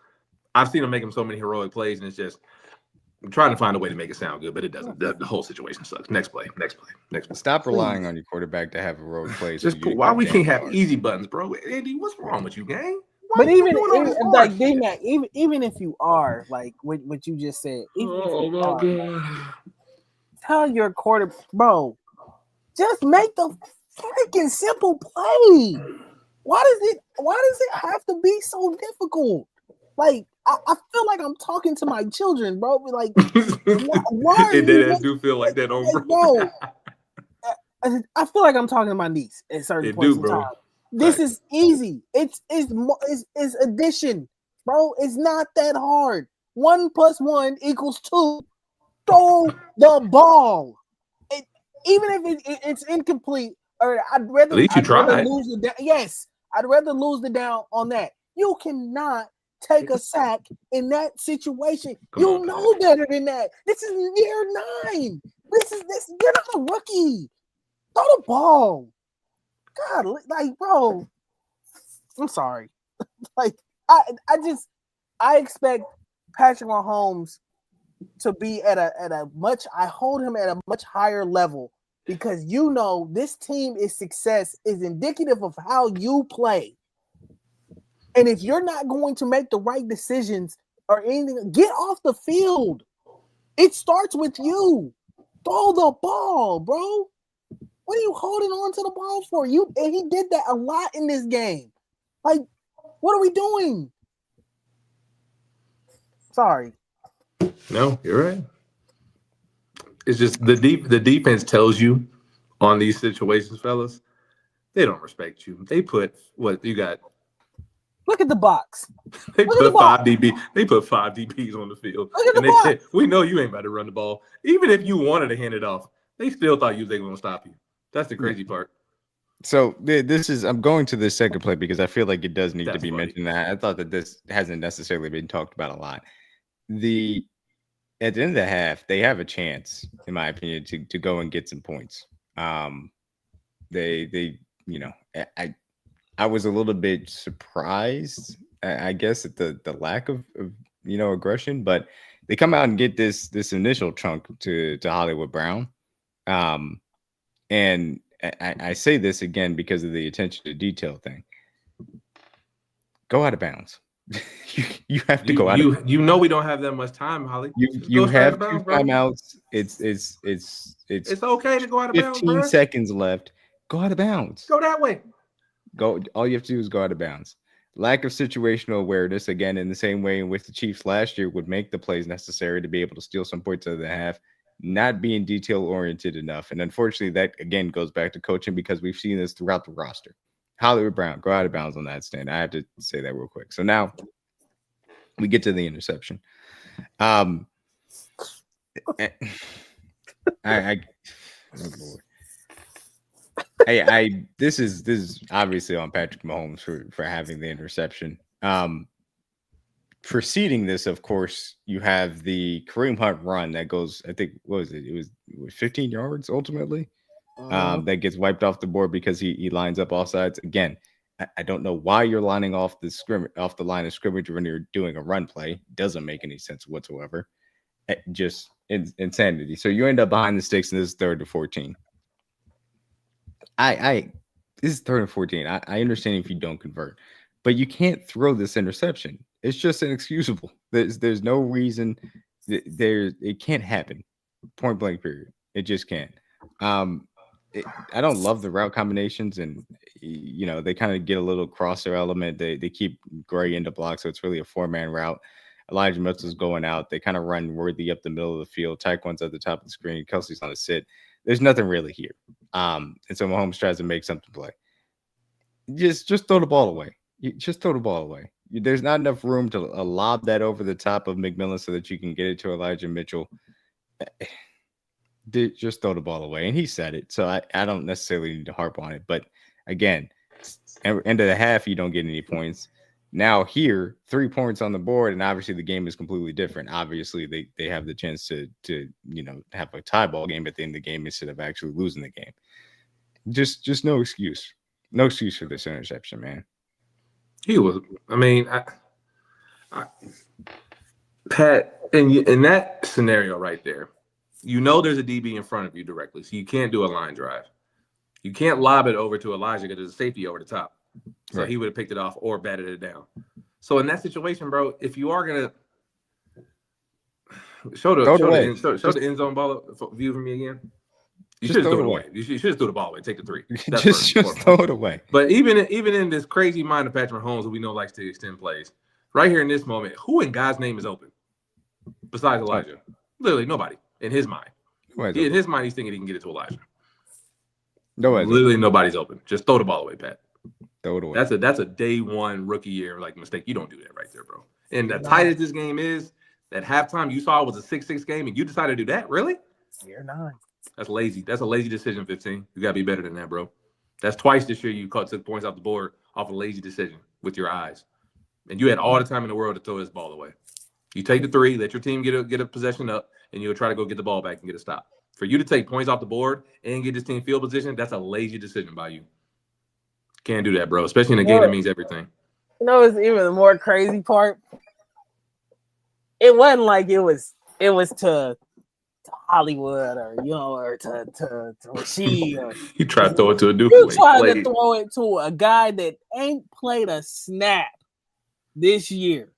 I've seen him make so many heroic plays, and it's just I'm trying to find a way to make it sound good, but it doesn't. The whole situation sucks. Next play. Stop relying on your quarterback to have heroic plays. Just why we can't have easy buttons, bro? Andy, what's wrong with you, gang? But even like DMac, even if you are like what you just said, tell your quarterback, bro, just make the freaking simple play. Why does it have to be so difficult? Like I feel like I'm talking to my children, bro. Like why it do feel like that, bro. I feel like I'm talking to my niece at certain points in time. This is easy. It's addition, bro. It's not that hard. 1 + 1 = 2. Throw the ball. Even if it's incomplete, or I'd rather lose the down. Yes, I'd rather lose the down on that. You cannot take a sack in that situation. You know better than that. This is year 9. This. You're not a rookie. Throw the ball. God, like, bro, I'm sorry. Like, I expect Patrick Mahomes to be at a much. I hold him at a much higher level because this team is success is indicative of how you play. And if you're not going to make the right decisions or anything, get off the field. It starts with you. Throw the ball, bro. What are you holding on to the ball for? And he did that a lot in this game. Like, what are we doing? Sorry. No, you're right. It's just the defense tells you on these situations, fellas, they don't respect you. They put what you got. Look at the box. They put 5 DB. They put 5 DBs on the field, and they said, "We know you ain't about to run the ball. Even if you wanted to hand it off, they still thought they were going to stop you." That's the crazy part. So I'm going to the second play because I feel like it does need to be mentioned. I thought that this hasn't necessarily been talked about a lot. At the end of the half, they have a chance, in my opinion, to go and get some points. I was a little bit surprised, I guess, at the lack of aggression, but they come out and get this initial chunk to Hollywood Brown. And I say this again because of the attention to detail thing. Go out of bounds. you have to go out. You know we don't have that much time, Holly. You have 2 timeouts. It's okay to go out of bounds. 15 seconds left. Go out of bounds. Go that way. Go. All you have to do is go out of bounds. Lack of situational awareness, again, in the same way in which the Chiefs last year would make the plays necessary to be able to steal some points out of the half. Not being detail-oriented enough. And unfortunately, that, again, goes back to coaching because we've seen this throughout the roster. Hollywood Brown, go out of bounds on that stand. I have to say that real quick. So now we get to the interception. Oh Lord. This is obviously on Patrick Mahomes for having the interception. Preceding this, of course, you have the Kareem Hunt run that goes, I think, what was it? It was 15 yards ultimately. That gets wiped off the board because he lines up all sides. Again, I don't know why you're lining off the line of scrimmage when you're doing a run play. Doesn't make any sense whatsoever. Just insanity. So you end up behind the sticks, and this is 3rd to 14. This is 3rd and 14. I understand if you don't convert, but you can't throw this interception. It's just inexcusable. There's no reason. It can't happen. Point blank. Period. It just can't. I don't love the route combinations, and they kind of get a little crosser element. They keep Gray into block, so it's really a 4-man route. Elijah Mitchell's going out. They kind of run Worthy up the middle of the field. Tyquan's at the top of the screen. Kelce's on the sit. There's nothing really here. And so Mahomes tries to make something play. Just throw the ball away. Just throw the ball away. There's not enough room to lob that over the top of McMillan so that you can get it to Elijah Mitchell. Just throw the ball away. And he said it. So I don't necessarily need to harp on it. But again, end of the half, you don't get any points. Now here, 3 points on the board, and obviously the game is completely different. Obviously, they have the chance to have a tie ball game at the end of the game instead of actually losing the game. Just no excuse. No excuse for this interception, man. He was. I mean, Pat, in that scenario right there, there's a DB in front of you directly, so you can't do a line drive. You can't lob it over to Elijah because there's a safety over the top. So He would have picked it off or batted it down. So in that situation, bro, if you are gonna show the end zone ball view for me again, you should throw it away. You should just throw the ball away. Take the 3. Just throw it away. But even in this crazy mind of Patrick Mahomes, who we know likes to extend plays, right here in this moment, who in God's name is open besides Elijah? Literally nobody in his mind. In his mind, he's thinking he can get it to Elijah. Literally nobody's open. Just throw the ball away, Pat. Throw it away. That's a day one rookie year mistake. You don't do that right there, bro. And the tight as this game is, that halftime you saw was a 6-6 game, and you decided to do that? Really? Year 9. That's lazy. That's a lazy decision, 15. You got to be better than that, bro. That's twice this year you took points off the board off a lazy decision with your eyes. And you had all the time in the world to throw this ball away. You take the 3, let your team get a possession up, and you'll try to go get the ball back and get a stop. For you to take points off the board and get this team field position, that's a lazy decision by you. Can't do that, bro, especially in a game that means everything. It's even the more crazy part. It wasn't like it was to Hollywood or to Rasheed. You tried to throw it to a dude. You tried to throw it to a guy that ain't played a snap this year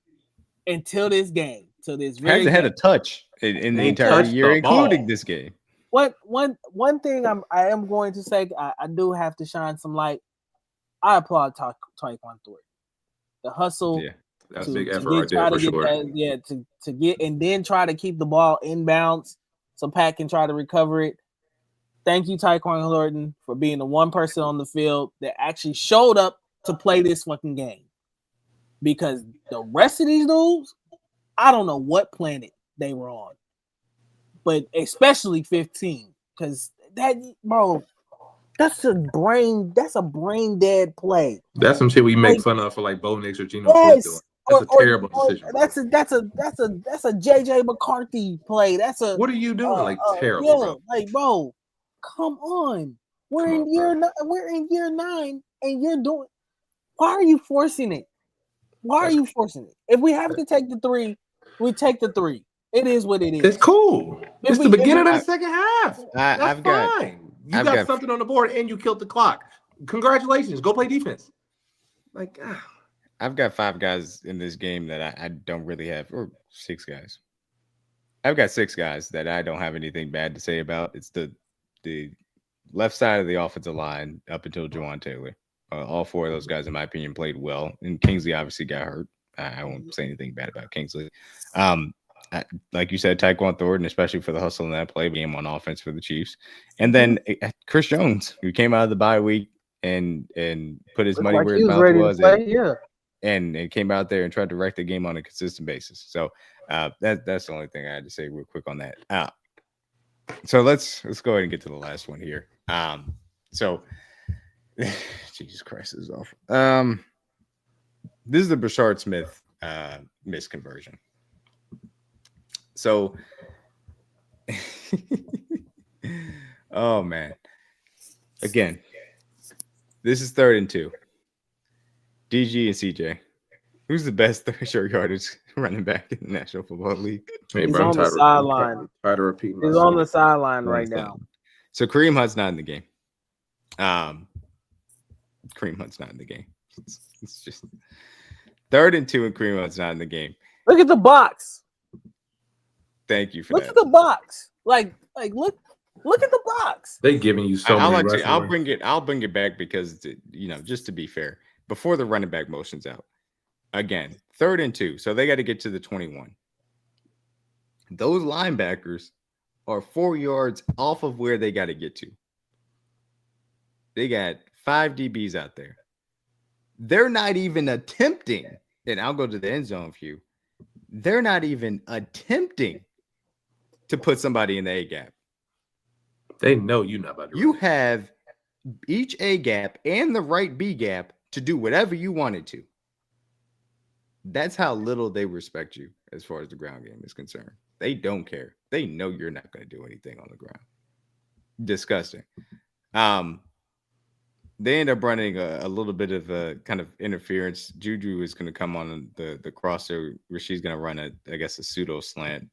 until this game. Till this very hasn't had a touch in the entire year, including this game. One thing I am going to say, I do have to shine some light. I applaud Tyquan Thornton. The hustle. Yeah, that's a big effort right there for sure. To get and then try to keep the ball inbounds so Pat can try to recover it. Thank you, Tyquan Thornton, for being the one person on the field that actually showed up to play this fucking game. Because the rest of these dudes, I don't know what planet they were on. But especially 15. Because that's a brain dead play. That's some shit we make fun of for Bo Nix or Geno Smith doing. That's a terrible decision. That's a JJ McCarthy play. What are you doing? Terrible. Yeah, bro, come on. We're in year 9, and you're doing. Why are you forcing it? If we have to take the 3, we take the 3. It is what it is. It's cool. It's the beginning of the second half. That's fine. You got something on the board and you killed the clock. Congratulations. Go play defense. I've got 5 guys in this game that I don't really have, or 6 guys. I've got 6 guys that I don't have anything bad to say about. It's the left side of the offensive line up until Juwan Taylor. All 4 of those guys, in my opinion, played well. And Kingsley obviously got hurt. I won't say anything bad about Kingsley. Like you said, Tyquan Thornton, especially for the hustle in that play game on offense for the Chiefs. And then Chris Jones, who came out of the bye week and put his money where his mouth was. And came out there and tried to wreck the game on a consistent basis. So that's the only thing I had to say real quick on that. So let's go ahead and get to the last one here. So Jesus Christ, this is awful. This is the Brashard Smith misconversion. So, oh man, again, this is 3rd and 2. DG and CJ, who's the best 30 short yardage running back in the National Football League. Hey, He's bro, on the sideline. Try to repeat He's myself. on the sideline right now. So Kareem Hunt's not in the game. Kareem Hunt's not in the game. It's just 3rd and 2, and Kareem Hunt's not in the game. Look at the box. Thank you for Look that. at the box. Like look at the box. They giving you so many. I'll bring it back because just to be fair, before the running back motion's out, again 3rd and 2, so they got to get to the 21. Those linebackers are 4 yards off of where they got to get to. They got 5 DBs out there. They're not even attempting, and I'll go to the end zone for you. They're not even attempting to put somebody in the A gap. They know you're not about to. You have each A gap and the right B gap to do whatever you wanted to. That's how little they respect you as far as the ground game is concerned. They don't care. They know you're not going to do anything on the ground. Disgusting. They end up running a little bit of a kind of interference. Juju is going to come on the crosser where she's going to run a pseudo slant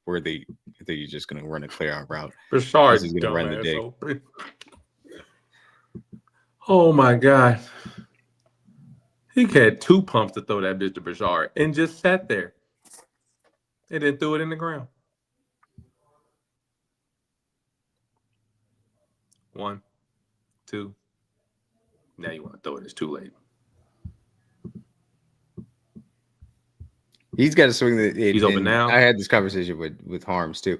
where they're just going to run a clear out route. Rashard's going to run the dig. Oh my God. He had 2 pumps to throw that bitch to Bashard and just sat there and then threw it in the ground. 1, 2. Now you want to throw it. It's too late. He's got to swing He's open now. I had this conversation with Harms too.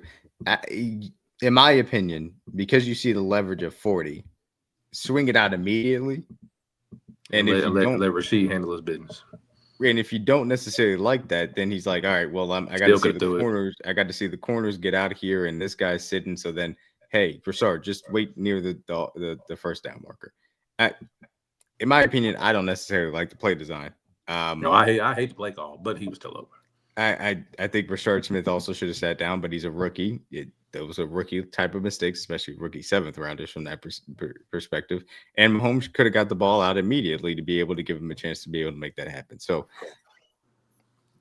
In my opinion, because you see the leverage of 40, swing it out immediately. And let Rasheed handle his business. And if you don't necessarily like that, then he's like, all right, well, I got to see the corners. I got to see the corners get out of here, and this guy's sitting. So then, hey, Broussard, just wait near the first down marker. In my opinion, I don't necessarily like the play design. No, I hate the play call, but he was still open. I think Rashard Smith also should have sat down, but he's a rookie. Those are rookie type of mistakes, especially rookie 7th rounders from that perspective. And Mahomes could have got the ball out immediately to be able to give him a chance to be able to make that happen. So,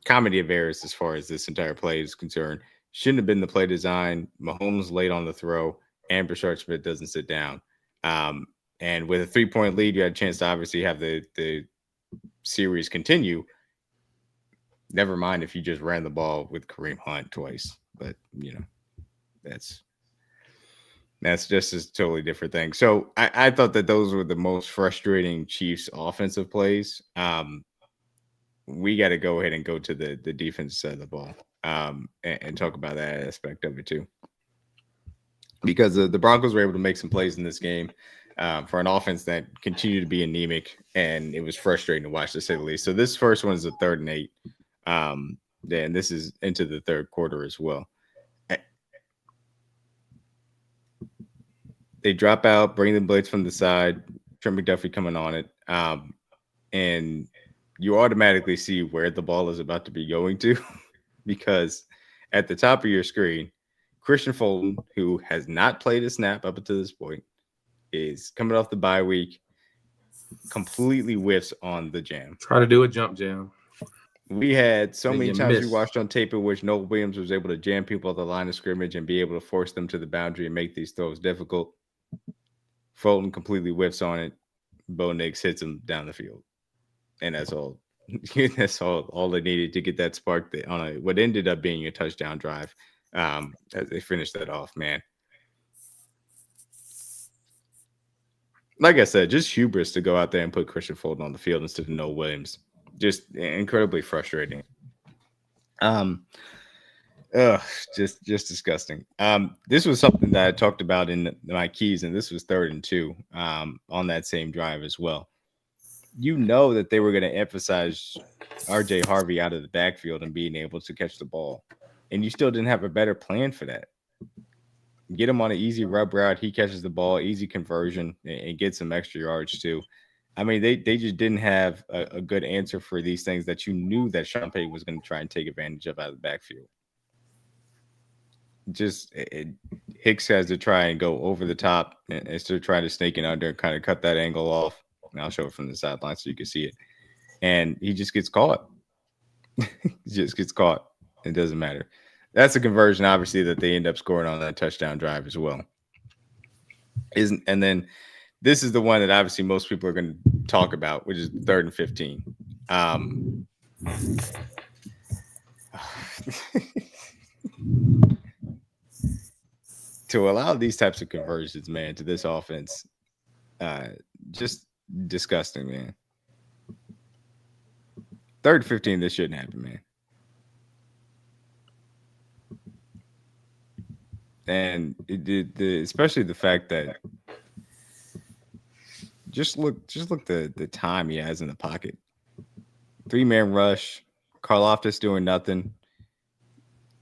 comedy of errors as far as this entire play is concerned. Shouldn't have been the play design. Mahomes late on the throw, and Rashard Smith doesn't sit down. And with a 3-point lead, you had a chance to obviously have the series continue. Never mind if you just ran the ball with Kareem Hunt twice. But, that's just a totally different thing. So I thought that those were the most frustrating Chiefs offensive plays. We got to go ahead and go to the defense side of the ball and talk about that aspect of it too. Because the Broncos were able to make some plays in this game. For an offense that continued to be anemic, and it was frustrating to watch, to say the least. So this first one is a 3rd and 8. And this is into the 3rd quarter as well. They drop out, bring the blitz from the side, Trent McDuffie coming on it, and you automatically see where the ball is about to be going to, because at the top of your screen, Christian Fulton, who has not played a snap up until this point, is coming off the bye week, completely whiffs on the jam. Try to do a jump jam. We had so many times we watched on tape in which Noah Williams was able to jam people at the line of scrimmage and be able to force them to the boundary and make these throws difficult. Fulton completely whiffs on it. Bo Nix hits him down the field. And that's all. That's all they needed to get that spark on what ended up being a touchdown drive. As they finished that off, man. Like I said, just hubris to go out there and put Christian Fulton on the field instead of Noah Williams. Just incredibly frustrating. Just disgusting. This was something that I talked about in my keys, and this was 3rd and 2 on that same drive as well. You know that they were going to emphasize RJ Harvey out of the backfield and being able to catch the ball, and you still didn't have a better plan for that. Get him on an easy rub route. He catches the ball, easy conversion, and gets some extra yards too. I mean, they just didn't have a good answer for these things that you knew that Sean Payton was going to try and take advantage of out of the backfield. Hicks has to try and go over the top instead of trying to snake it under and kind of cut that angle off. And I'll show it from the sideline so you can see it. And he just gets caught. Just gets caught. It doesn't matter. That's a conversion, obviously, that they end up scoring on that touchdown drive as well. And then this is the one that obviously most people are going to talk about, which is 3rd and 15. To allow these types of conversions, man, to this offense, just disgusting, man. 3rd and 15, this shouldn't happen, man. And especially the fact that just look the time he has in the pocket. 3-man rush, Karlaftis doing nothing.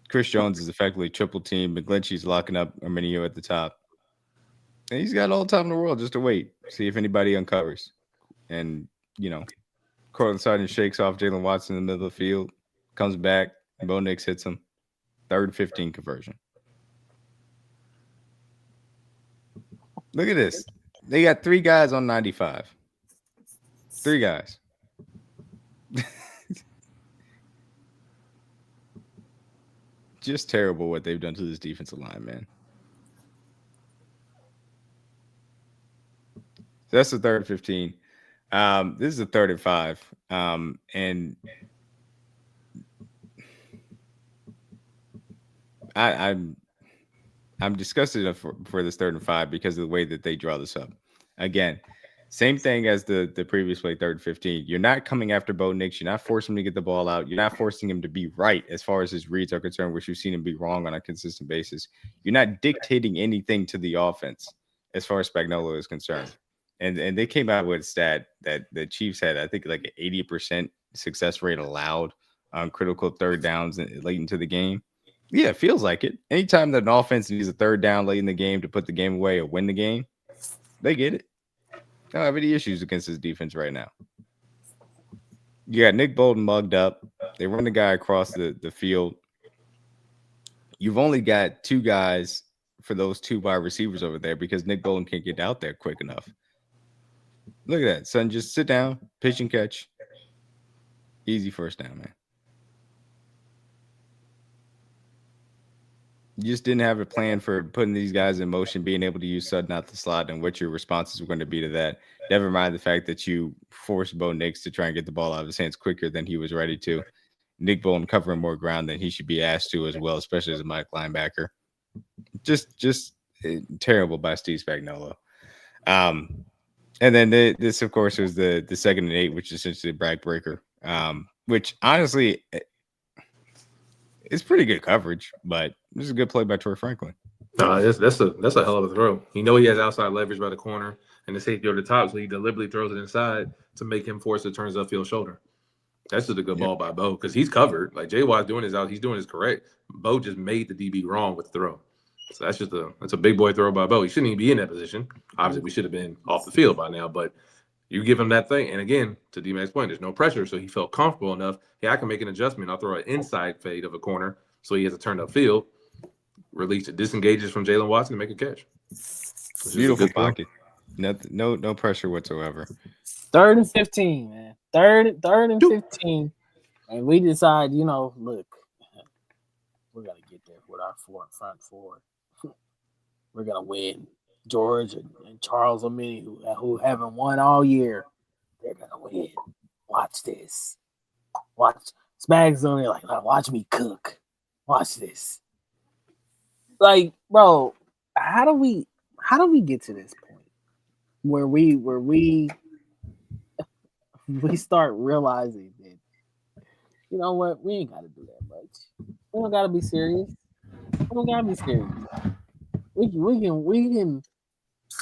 Chris Jones is effectively triple team. McGlinchey's locking up Arminio at the top. And he's got all the time in the world just to wait, see if anybody uncovers. And, Cortland Sutton shakes off Jalen Watson in the middle of the field, comes back, Bo Nix hits him. 3rd and 15 conversion. Look at this. They got 3 guys on 95. 3 guys. Just terrible what they've done to this defensive line, man. So that's the 3rd and 15. This is a 3rd and 5. And I'm disgusted for this 3rd and 5 because of the way that they draw this up. Again, same thing as the previous play, 3rd and 15. You're not coming after Bo Nix. You're not forcing him to get the ball out. You're not forcing him to be right as far as his reads are concerned, which you've seen him be wrong on a consistent basis. You're not dictating anything to the offense as far as Spagnuolo is concerned. And they came out with a stat that the Chiefs had, I think, like an 80% success rate allowed on critical 3rd downs late into the game. Yeah, it feels like it. Anytime that an offense needs a 3rd down late in the game to put the game away or win the game, they get it. I don't have any issues against this defense right now. You got Nick Bolton mugged up. They run the guy across the field. You've only got 2 guys for those 2 wide receivers over there because Nick Bolton can't get out there quick enough. Look at that, son. Just sit down, pitch and catch. Easy 1st down, man. You just didn't have a plan for putting these guys in motion, being able to use Sutton out the slot, and what your responses were going to be to that. Never mind the fact that you forced Bo Nix to try and get the ball out of his hands quicker than he was ready to. Nick Bolton covering more ground than he should be asked to as well, especially as a Mike linebacker. Just terrible by Steve Spagnuolo. And then this, of course, was the 2nd and 8, which is essentially a brag breaker, which honestly it's pretty good coverage, but this is a good play by Torrey Franklin. That's a hell of a throw. He has outside leverage by the corner and the safety over the top, so he deliberately throws it inside to make him force the turns upfield shoulder. That's just a good ball by Bo because he's covered. Like Jay Watt's doing his out, he's doing his correct. Bo just made the DB wrong with the throw. So that's a big boy throw by Bo. He shouldn't even be in that position. Obviously, we should have been off the field by now, but you give him that thing. And again, to DMac's point, there's no pressure, so he felt comfortable enough. Hey, I can make an adjustment. I'll throw an inside fade of a corner so he has a turned up field. Release it, disengages from Jalen Watson to make a catch. Beautiful pocket. No pressure whatsoever. 3rd and 15, man. Third and 15. And we decide, look, we're going to get there with our front four. We're going to win. George and Charles Omeni, who haven't won all year, they're going to win. Watch this. Watch. Spags on there like, watch me cook. Watch this. Like, bro, how do we get to this point where we start realizing that, you know what, we ain't got to do that much. We don't got to be serious.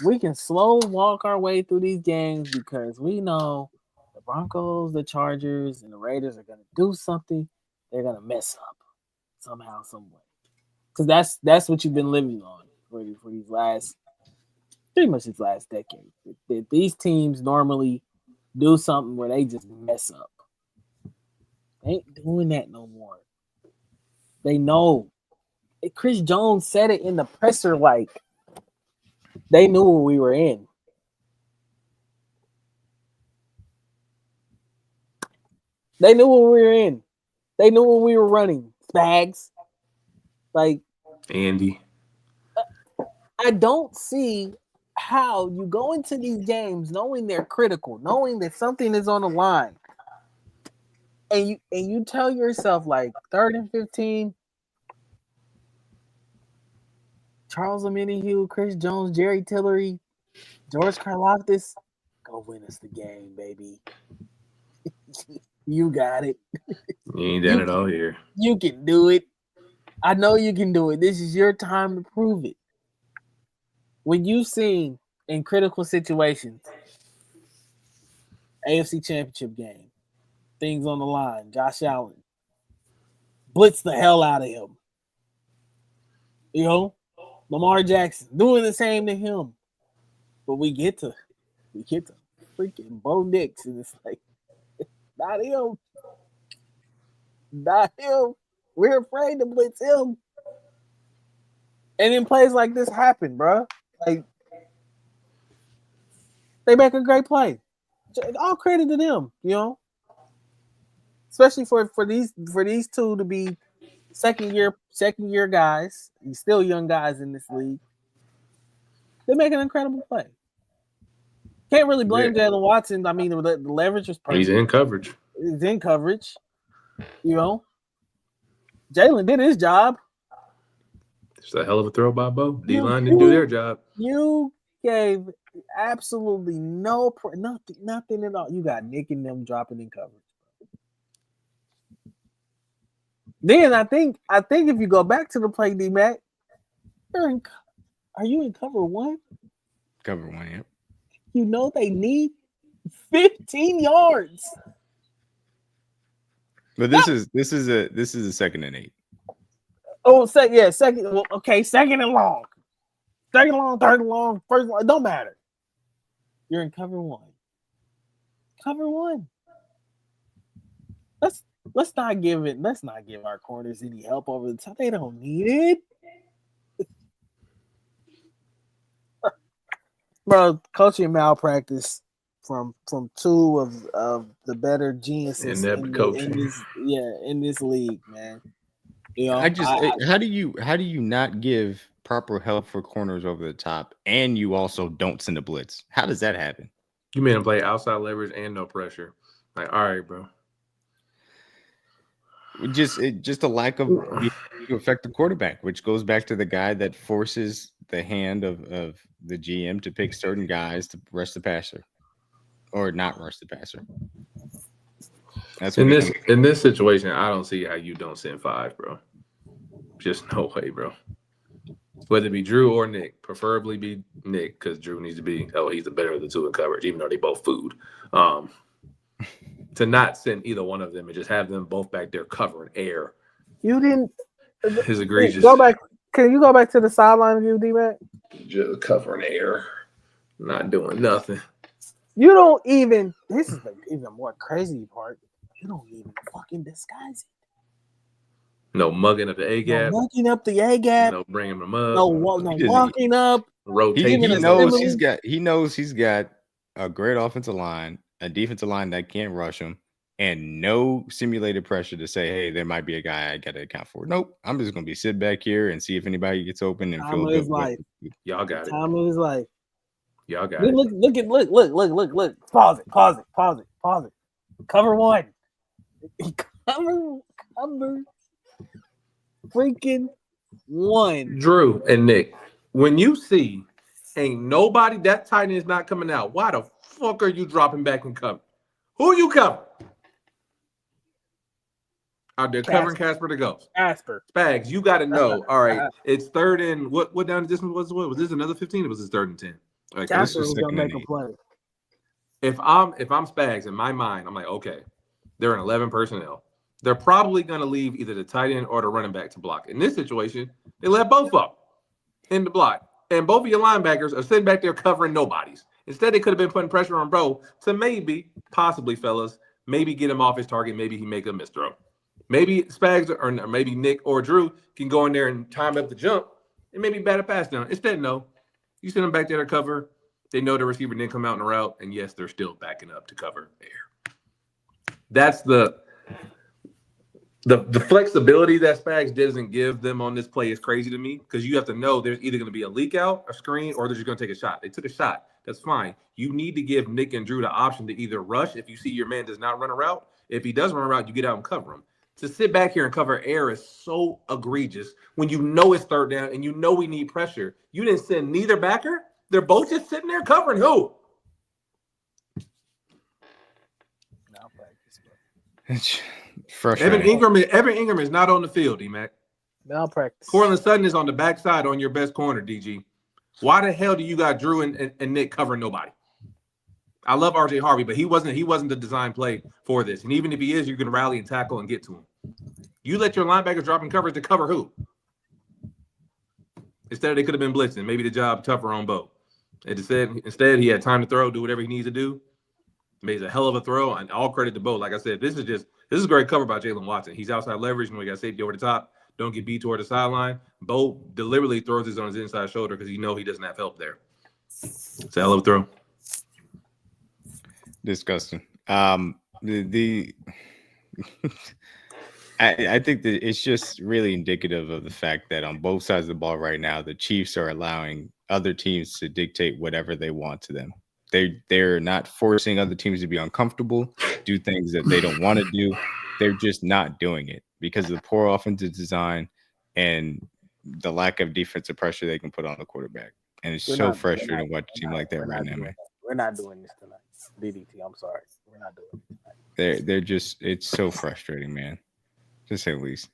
We can slow walk our way through these games because we know the Broncos, the Chargers, and the Raiders are going to do something. They're going to mess up somehow, some way. Because that's what you've been living on for these pretty much this last decade. These teams normally do something where they just mess up. They ain't doing that no more. They know. Chris Jones said it in the presser like they knew what we were in. They knew what we were in. They knew when we were running. Spags. Like, Andy. I don't see how you go into these games knowing they're critical, knowing that something is on the line, and you tell yourself like 3rd and 15, Charles Omenihu, Chris Jones, Jerry Tillery, George Karlaftis, go win us the game, baby. You got it. You ain't done it all here. You can do it. I know you can do it. This is your time to prove it. When you've seen in critical situations, AFC Championship game, things on the line, Josh Allen, blitz the hell out of him. You know, Lamar Jackson doing the same to him. But we get to freaking Bo Nix, and it's like, not him. Not him. We're afraid to blitz him. And then plays like this happen, bro. Like, they make a great play. All credit to them, you know. Especially for these two to be second year guys, still young guys in this league. They make an incredible play. Can't really blame Jalen Watson. I mean, the leverage was perfect. He's in coverage. He's in coverage. You know, Jalen did his job. It's a hell of a throw by Bo. D-line didn't do their job. You gave absolutely nothing at all. You got Nick and them dropping in coverage. Then I think if you go back to the play, DMac, are you in cover one? Cover one, yeah. You know they need 15 yards. But this is a 2nd and 8. Oh, second. Well, okay, second and long. Second and long, third and long, first and long. It don't matter. You're in cover one. Cover one. Let's not give our corners any help over the top. They don't need it. Bro, coaching malpractice from two of the better geniuses in this league, man. You know, how do you not give proper help for corners over the top, and you also don't send a blitz? How does that happen? You made him play outside leverage and no pressure. Like, all right, bro. Just a lack of to affect the quarterback, which goes back to the guy that forces the hand of the GM to pick certain guys to rush the passer or not rush the passer. That's in this situation. I don't see how you don't send 5, bro. Just no way, bro. Whether it be Drew or Nick, preferably be Nick, because Drew needs to be. He's the better of the two in coverage, even though they both food. To not send either one of them and just have them both back there covering air. You didn't. His egregious. Go back. Can you go back to the sideline view, D-Mac? Just covering air, not doing nothing. You don't even. This is the even more crazy part. You don't even fucking disguise it. No mugging up the A gap. No mugging up the A gap. No bringing them up. No walking up. Rotating. He knows he's got a great offensive line, a defensive line that can't rush him, and no simulated pressure to say, hey, there might be a guy I got to account for. Nope. I'm just going to be sit back here and see if anybody gets open and feel good. Y'all got it. Time of his life. Y'all got it. Look. Pause it. Cover one. Cover freaking one. Drew and Nick, when you see ain't nobody, that tight end is not coming out, why the fuck are you dropping back and cover? Who you cover? Out there covering Casper the Ghost. Casper. Spags, you got to know. All right, it's 3rd and what down distance was? Was this another 15 or was this 3rd and 10? Okay, Casper was going to make a play. If I'm Spags, in my mind, I'm like, okay, they're in 11 personnel. They're probably going to leave either the tight end or the running back to block. In this situation, they let both up in the block. And both of your linebackers are sitting back there covering nobodies. Instead, they could have been putting pressure on Bro to possibly, fellas, maybe get him off his target. Maybe he make a misthrow. Maybe Spags or maybe Nick or Drew can go in there and time up the jump and maybe bat a pass down. Instead, no. You send them back there to cover. They know the receiver didn't come out in the route. And, yes, they're still backing up to cover air. That's the The flexibility that Spags doesn't give them on this play is crazy to me because you have to know there's either going to be a leak out, a screen, or they're just going to take a shot. They took a shot. That's fine. You need to give Nick and Drew the option to either rush if you see your man does not run a route. If he does run a route, you get out and cover him. To sit back here and cover air is so egregious when you know it's third down and you know we need pressure. You didn't send neither backer. They're both just sitting there covering who? It's frustrating. Evan Ingram is not on the field, DMac. Malpractice. Cortland Sutton is on the backside on your best corner, DG. Why the hell do you got Drew and Nick covering nobody? I love RJ Harvey, but he wasn't the design play for this. And even if he is, you can rally and tackle and get to him. You let your linebackers drop in coverage to cover who? Instead, they could have been blitzing. Maybe the job tougher on Bo. Instead, he had time to throw, do whatever he needs to do. Made a hell of a throw, and all credit to Bo. Like I said, this is great cover by Jalen Watson. He's outside leverage, and we got safety over the top. Don't get beat toward the sideline. Bo deliberately throws this on his inside shoulder because he doesn't have help there. It's a hell of a throw. Disgusting. I think that it's just really indicative of the fact that on both sides of the ball right now, the Chiefs are allowing other teams to dictate whatever they want to them. They're not forcing other teams to be uncomfortable, do things that they don't want to do. They're just not doing it because of the poor offensive design and the lack of defensive pressure they can put on the quarterback. And it's so frustrating to watch a team like that right now, man. We're not doing this tonight. DDT, I'm sorry. We're not doing it tonight. They're just, it's so frustrating, man, to say the least.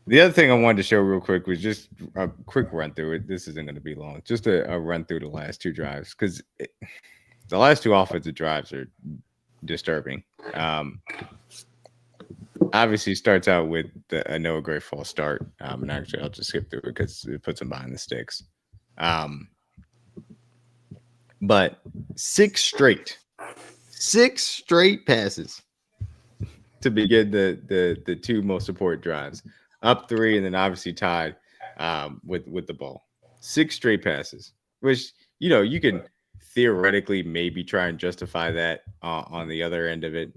The other thing I wanted to show real quick was just a quick run through it. This isn't going to be long. Just a run through the last two drives because the last two offensive drives are disturbing. Obviously, starts out with a Noah Gray false start. And actually, I'll just skip through it because it puts him behind the sticks. But six straight passes to begin the two most important drives. Up 3 and then obviously tied with the ball. 6 straight passes, which, you can theoretically maybe try and justify that on the other end of it.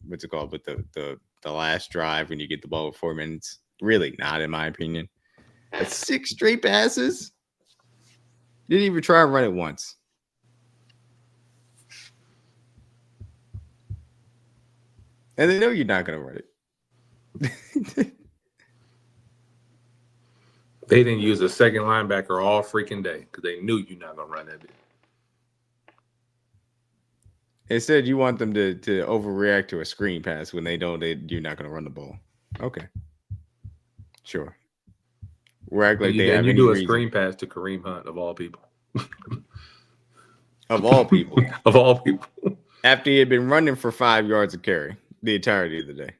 What's it called? With the last drive when you get the ball with 4 minutes. Really not, in my opinion. But 6 straight passes? Didn't even try and run it once. And they know you're not going to run it. They didn't use a second linebacker all freaking day because they knew you're not going to run that bit. Instead, you want them to overreact to a screen pass when they know you're not going to run the ball. Okay. Sure. We're acting like they have any reason. Screen pass to Kareem Hunt, of all people. Of all people. Of all people. After he had been running for 5 yards of carry the entirety of the day.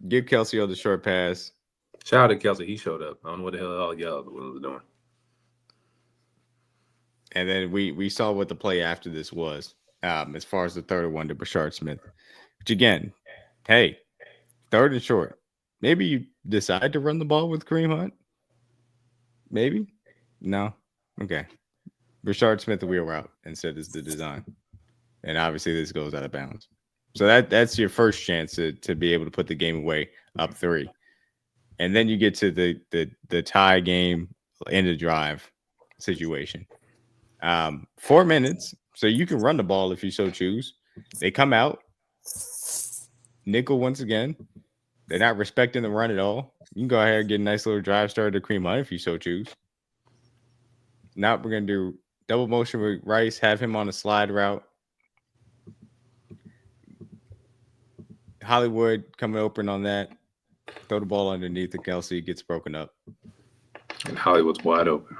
Give Kelce on the short pass. Shout out to Kelce. He showed up. I don't know what the hell all y'all was doing. And then we saw what the play after this was, as far as the third one to Brashard Smith. Which again, hey, third and short. Maybe you decide to run the ball with Kareem Hunt. Maybe. No. Okay. Brashard Smith the wheel route instead is the design. And obviously this goes out of bounds. So that's your first chance to be able to put the game away up 3. And then you get to the tie game end of drive situation. 4 minutes, so you can run the ball if you so choose. They come out, nickel once again. They're not respecting the run at all. You can go ahead and get a nice little drive started to Kareem Hunt if you so choose. Now we're going to do double motion with Rice, have him on a slide route. Hollywood coming open on that. Throw the ball underneath the Kelce, gets broken up. And Hollywood's wide open.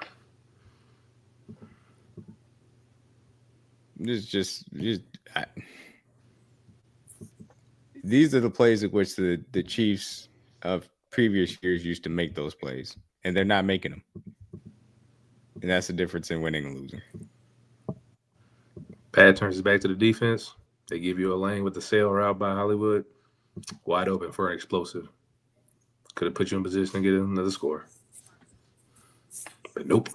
These are the plays in which the Chiefs of previous years used to make those plays, and they're not making them. And that's the difference in winning and losing. Pat turns it back to the defense. They give you a lane with the sail route by Hollywood. Wide open for an explosive. Could have put you in position to get another score. But nope.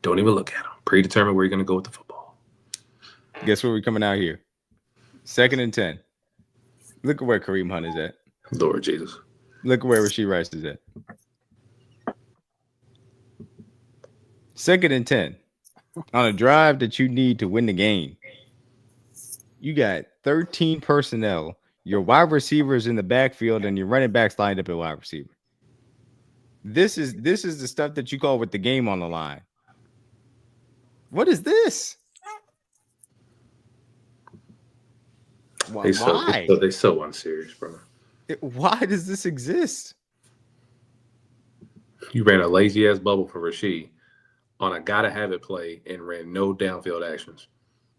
Don't even look at them. Predetermine where you're going to go with the football. Guess where we're coming out here? 2nd and 10. Look at where Kareem Hunt is at. Lord Jesus. Look at where Rashee Rice is at. 2nd and 10. On a drive that you need to win the game. You got 13 personnel. Your wide receivers in the backfield and your running backs lined up at wide receiver. This is the stuff that you call with the game on the line. What is this? Why? They so unserious, bro. Why does this exist? You ran a lazy ass bubble for Rashee on a gotta have it play and ran no downfield actions.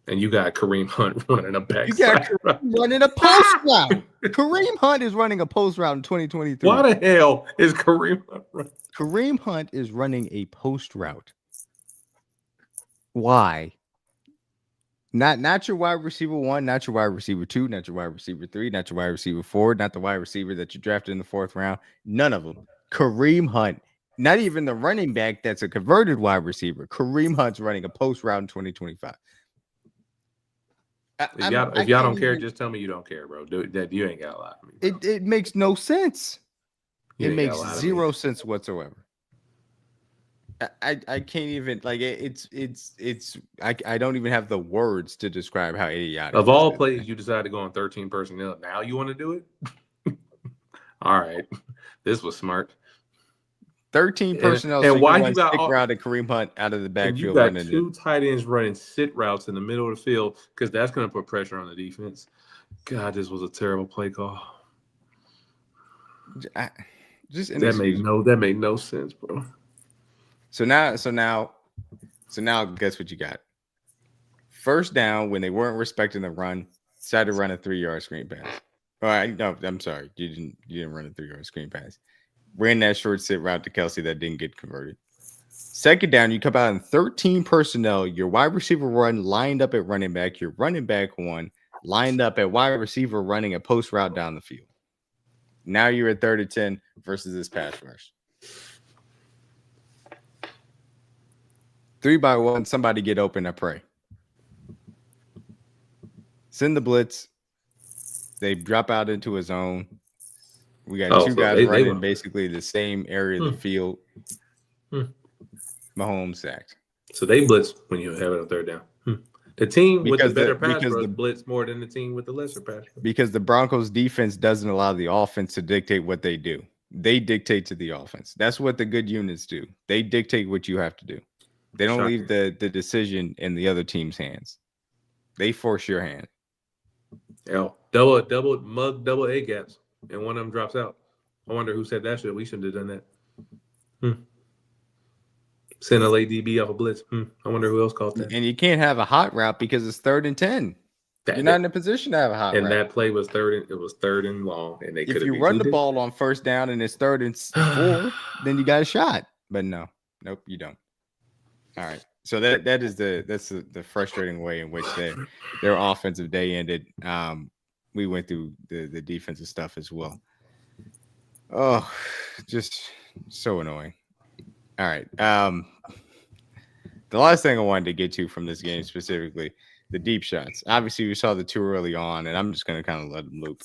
And you got Kareem Hunt running a backside. You got running a post route. Kareem Hunt is running a post route in 2023. Why the hell is Kareem Hunt running? Kareem Hunt is running a post route. Why? Not your wide receiver 1, not your wide receiver 2, not your wide receiver 3, not your wide receiver 4, not the wide receiver that you drafted in the 4th round. None of them. Kareem Hunt. Not even the running back that's a converted wide receiver. Kareem Hunt's running a post route in 2025. If y'all don't care, just tell me you don't care, bro. That you ain't got a lot of me. Bro. It makes no sense. It makes zero sense whatsoever. I can't even like it's I don't even have the words to describe how idiotic. Of all plays, you decided to go on 13 personnel. Now you want to do it? All right, this was smart. 13 personnel. And why you got around a Kareem Hunt out of the backfield? You got 2 tight ends running sit routes in the middle of the field because that's going to put pressure on the defense. God, this was a terrible play call. That made no sense, bro. So now, guess what you got? First down when they weren't respecting the run, decided to run a 3-yard screen pass. All right, no, I'm sorry, you didn't run a 3-yard screen pass. Ran that short sit route to Kelce that didn't get converted. 2nd down, you come out in 13 personnel. Your wide receiver 1 lined up at running back. Your running back 1 lined up at wide receiver running a post route down the field. Now you're at 3rd and 10 versus this pass rush. 3-by-1, somebody get open, I pray. Send the blitz. They drop out into a zone. We got 2 guys running basically the same area of the field. Mahomes sacked. So they blitz when you have it on 3rd down. The team with the better pass rush blitz more than the team with the lesser pass rush. Because the Broncos defense doesn't allow the offense to dictate what they do. They dictate to the offense. That's what the good units do. They dictate what you have to do. They don't leave the decision in the other team's hands. They force your hand. Double A gaps, and one of them drops out. I wonder who said that shit. We shouldn't have done that. Send a late DB off a blitz. I wonder who else called that. And you can't have a hot route because it's 3rd and 10. You're not in a position to have a hot route. And that play was 3rd and long. And if you run the ball on 1st down and it's 3rd and 4, then you got a shot. But nope, you don't. All right. So that's the frustrating way in which their offensive day ended. We went through the defensive stuff as well. Oh, just so annoying. All right. The last thing I wanted to get to from this game specifically, the deep shots. Obviously, we saw the 2 early on, and I'm just going to kind of let them loop.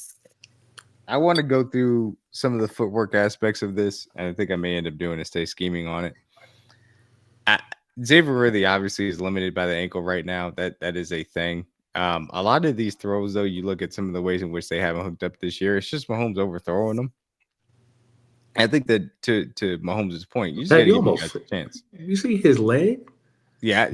I want to go through some of the footwork aspects of this, and I think I may end up doing a stay scheming on it. Xavier Worthy obviously is limited by the ankle right now. That is a thing. A lot of these throws, though, you look at some of the ways in which they haven't hooked up this year. It's just Mahomes overthrowing them. I think that to Mahomes' point, you just got to give guys a chance. You see his leg? Yeah.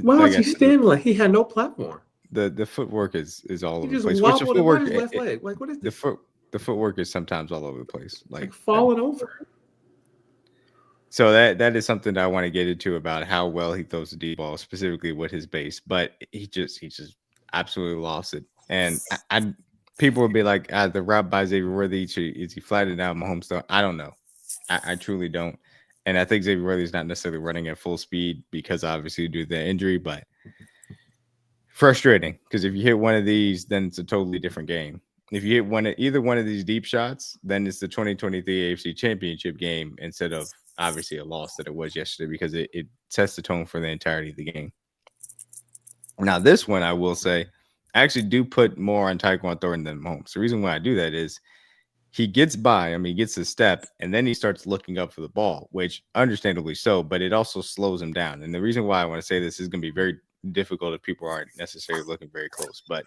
Why was he standing like he had no platform? The footwork is all over the place. Which the footwork, his left leg. Like what is the footwork is sometimes all over the place, like falling over. So that is something that I want to get into about how well he throws the deep ball, specifically with his base. But he just absolutely lost it. And people would be like, the route by Xavier Worthy, is he flattened out Mahomes? I don't know. I truly don't. And I think Xavier Worthy is not necessarily running at full speed because obviously due to the injury, but frustrating because if you hit one of these, then it's a totally different game. If you hit either one of these deep shots, then it's the 2023 AFC Championship game instead of obviously a loss that it was yesterday because it sets the tone for the entirety of the game. Now, this one, I will say, I actually do put more on Tyquan Thornton than Mahomes. The reason why I do that is he gets by. I mean, he gets his step, and then he starts looking up for the ball, which understandably so, but it also slows him down. And the reason why I want to say this is going to be very difficult if people aren't necessarily looking very close, but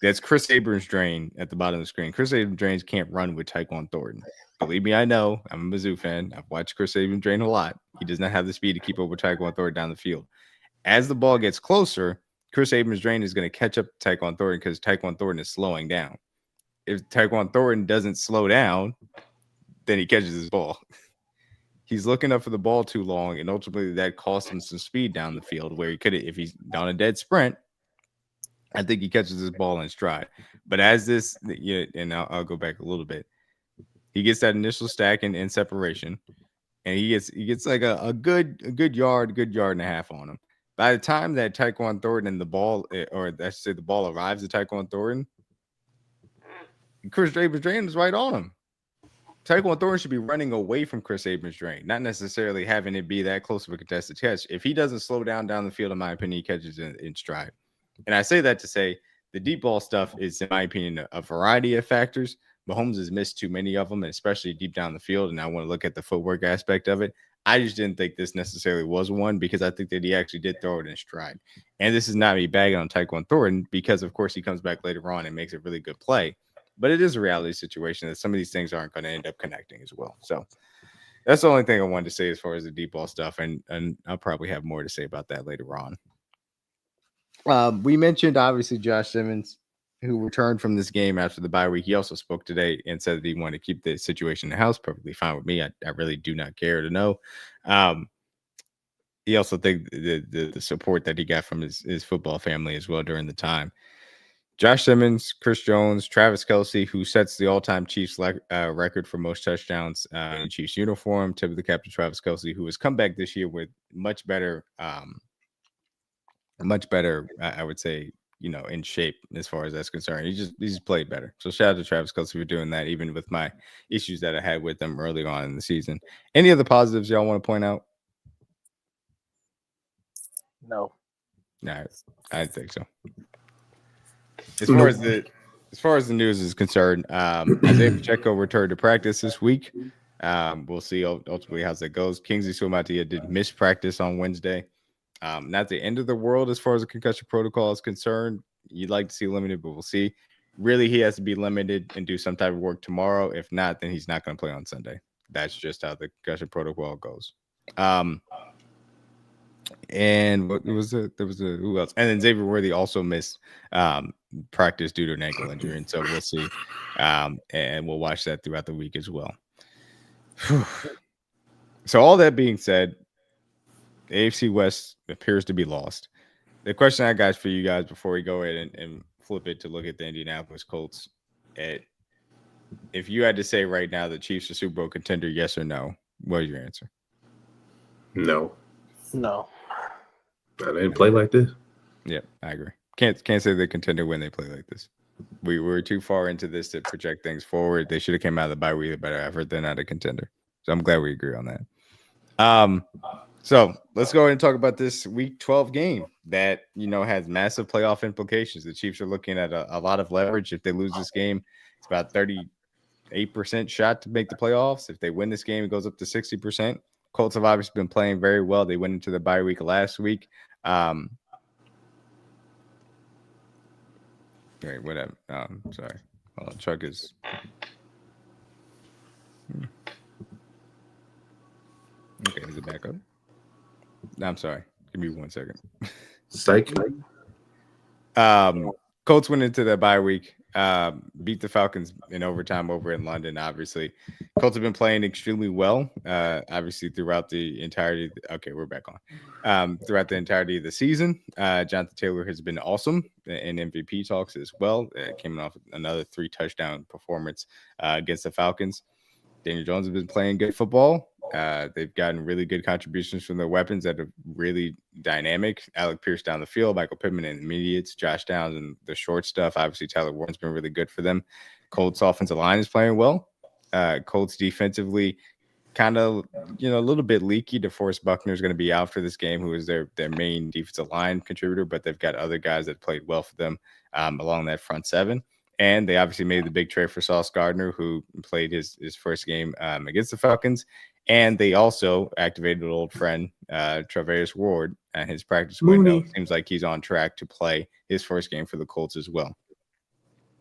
that's Chris Abrams' drain at the bottom of the screen. Chris Abrams' drains can't run with Tyquan Thornton. Believe me, I know. I'm a Mizzou fan. I've watched Chris Abrams drain a lot. He does not have the speed to keep up with Tyquan Thornton down the field. As the ball gets closer, Chris Abrams' drain is going to catch up to Tyquan Thornton because Tyquan Thornton is slowing down. If Tyquan Thornton doesn't slow down, then he catches his ball. He's looking up for the ball too long, and ultimately that costs him some speed down the field where he could, if he's on a dead sprint, I think he catches his ball in stride. But as this, and I'll go back a little bit, he gets that initial stack in separation, and he gets like a good yard and a half on him. By the time that Tyquan Thornton and the ball, or I should say the ball arrives at Tyquan Thornton, Chris Abrams' drain is right on him. Tyquan Thornton should be running away from Chris Abrams' drain, not necessarily having it be that close of a contested catch. If he doesn't slow down the field, in my opinion, he catches in stride. And I say that to say the deep ball stuff is, in my opinion, a variety of factors. Mahomes has missed too many of them, and especially deep down the field. And I want to look at the footwork aspect of it. I just didn't think this necessarily was one because I think that he actually did throw it in stride. And this is not me bagging on Tyquan Thornton because, of course, he comes back later on and makes a really good play. But it is a reality situation that some of these things aren't going to end up connecting as well. So that's the only thing I wanted to say as far as the deep ball stuff. And I'll probably have more to say about that later on. We mentioned, obviously, Josh Simmons, who returned from this game after the bye week. He also spoke today and said that he wanted to keep the situation in the house. Perfectly fine with me. I really do not care to know. He also think the support that he got from his football family as well during the time. Josh Simmons, Chris Jones, Travis Kelce, who sets the all-time Chiefs record for most touchdowns in Chiefs uniform. Tip of the cap to Travis Kelce, who has come back this year with much better, I would say, in shape as far as that's concerned. He's played better. So shout out to Travis Kelce for doing that, even with my issues that I had with him early on in the season. Any other positives y'all want to point out? No. No, I didn't think so. As far as the news is concerned, Isaiah Pacheco returned to practice this week. We'll see ultimately how that goes. Kingsley Suamataia did miss practice on Wednesday. Not the end of the world as far as the concussion protocol is concerned. You'd like to see limited, but we'll see. Really, he has to be limited and do some type of work tomorrow. If not, then he's not going to play on Sunday. That's just how the concussion protocol goes. And what was it? There was who else? And then Xavier Worthy also missed practice due to an ankle injury, and so we'll see. And we'll watch that throughout the week as well. So all that being said, the AFC West appears to be lost. The question I got for you guys before we go ahead and flip it to look at the Indianapolis Colts, if you had to say right now the Chiefs are Super Bowl contender, yes or no, what is your answer? No. I didn't play like this. Yeah, I agree. Can't say they're contender when they play like this. We were too far into this to project things forward. They should have came out of the bye with a better effort. They're not a contender. So I'm glad we agree on that. So let's go ahead and talk about this Week 12 game that, has massive playoff implications. The Chiefs are looking at a lot of leverage. If they lose this game, it's about 38% shot to make the playoffs. If they win this game, it goes up to 60%. Colts have obviously been playing very well. They went into the bye week last week. Wait, whatever. Sorry. Hold on. Chuck is. Okay, is it back up? No, I'm sorry. Give me 1 second. Psych. Colts went into the bye week, beat the Falcons in overtime over in London, obviously. Colts have been playing extremely well, obviously, throughout the entirety. Okay, we're back on. Throughout the entirety of the season. Jonathan Taylor has been awesome in MVP talks as well. Came off another 3-touchdown performance against the Falcons. Daniel Jones has been playing good football. They've gotten really good contributions from their weapons that are really dynamic. Alec Pierce down the field, Michael Pittman in the intermediates, Josh Downs and the short stuff. Obviously, Tyler Warren's been really good for them. Colts offensive line is playing well. Colts defensively kind of, a little bit leaky. DeForest Buckner is going to be out for this game, who is their main defensive line contributor, but they've got other guys that played well for them along that front seven. And they obviously made the big trade for Sauce Gardner, who played his first game against the Falcons. And they also activated an old friend, Travaris Ward, at his practice window. It seems like he's on track to play his first game for the Colts as well.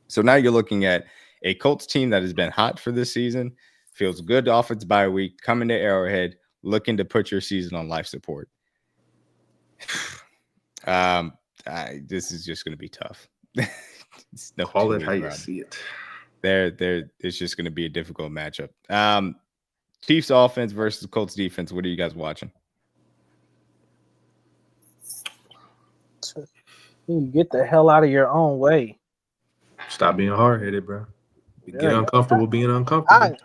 So now you're looking at a Colts team that has been hot for this season, feels good off its bye week, coming to Arrowhead, looking to put your season on life support. This is just going to be tough. Call it how you see it. It's just going to be a difficult matchup. Chiefs offense versus Colts defense. What are you guys watching? You get the hell out of your own way. Stop being hard-headed, bro. You get uncomfortable being uncomfortable.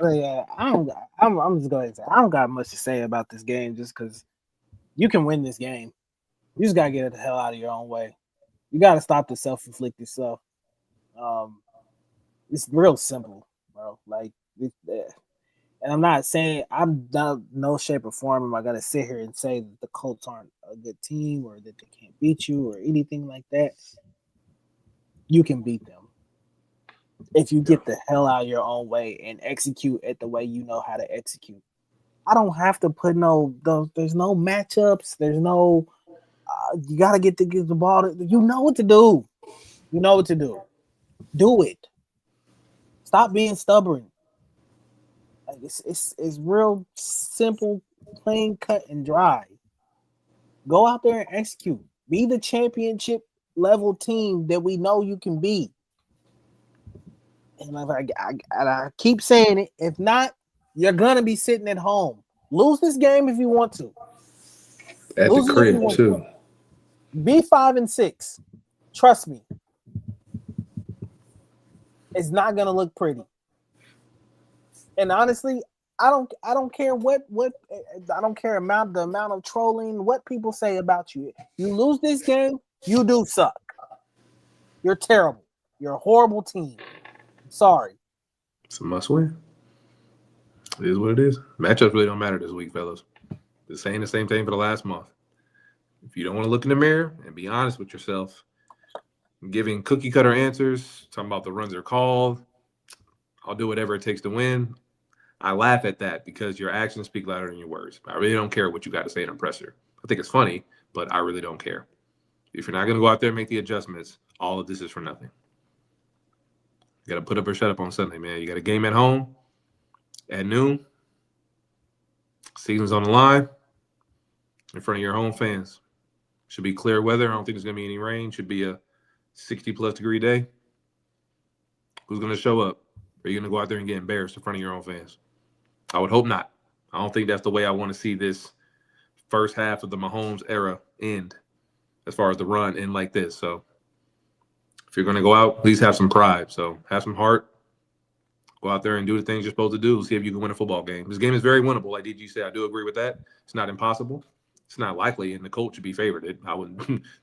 I'm just going to say I don't got much to say about this game just because you can win this game. You just got to get the hell out of your own way. You got to stop the self-inflicted stuff. It's real simple, bro. And I'm not saying I'm not no shape or form am I gonna sit here and say that the Colts aren't a good team or that they can't beat you or anything like that. You can beat them if you get the hell out of your own way and execute it the way you know how to execute. I don't have to put there's no matchups. There's no you gotta get the ball. You know what to do. You know what to do. Do it. Stop being stubborn. Like it's real simple, plain, cut and dry. Go out there and execute. Be the championship level team that we know you can be. And I keep saying it. If not, you're gonna be sitting at home. Lose this game if you want to. At the crib too. Be 5-6. Trust me. It's not gonna look pretty. And honestly, I don't care what I don't care the amount of trolling, what people say about you. You lose this game, you do suck. You're terrible. You're a horrible team. Sorry. It's a must win. It is what it is. Matchups really don't matter this week, fellas. Just saying the same thing for the last month. If you don't want to look in the mirror and be honest with yourself, giving cookie cutter answers, talking about the runs are called, I'll do whatever it takes to win. I laugh at that because your actions speak louder than your words. I really don't care what you got to say to impress her. I think it's funny, but I really don't care. If you're not going to go out there and make the adjustments, all of this is for nothing. You got to put up or shut up on Sunday, man. You got a game at home at noon. Season's on the line in front of your home fans. Should be clear weather. I don't think there's going to be any rain. Should be a 60-plus degree day. Who's going to show up? Are you going to go out there and get embarrassed in front of your own fans? I would hope not. I don't think that's the way I want to see this first half of the Mahomes era end as far as the run end like this. So if you're going to go out, please have some pride. So have some heart. Go out there and do the things you're supposed to do. See if you can win a football game. This game is very winnable. Like DG said, I do agree with that. It's not impossible. It's not likely, and the Colts should be favored.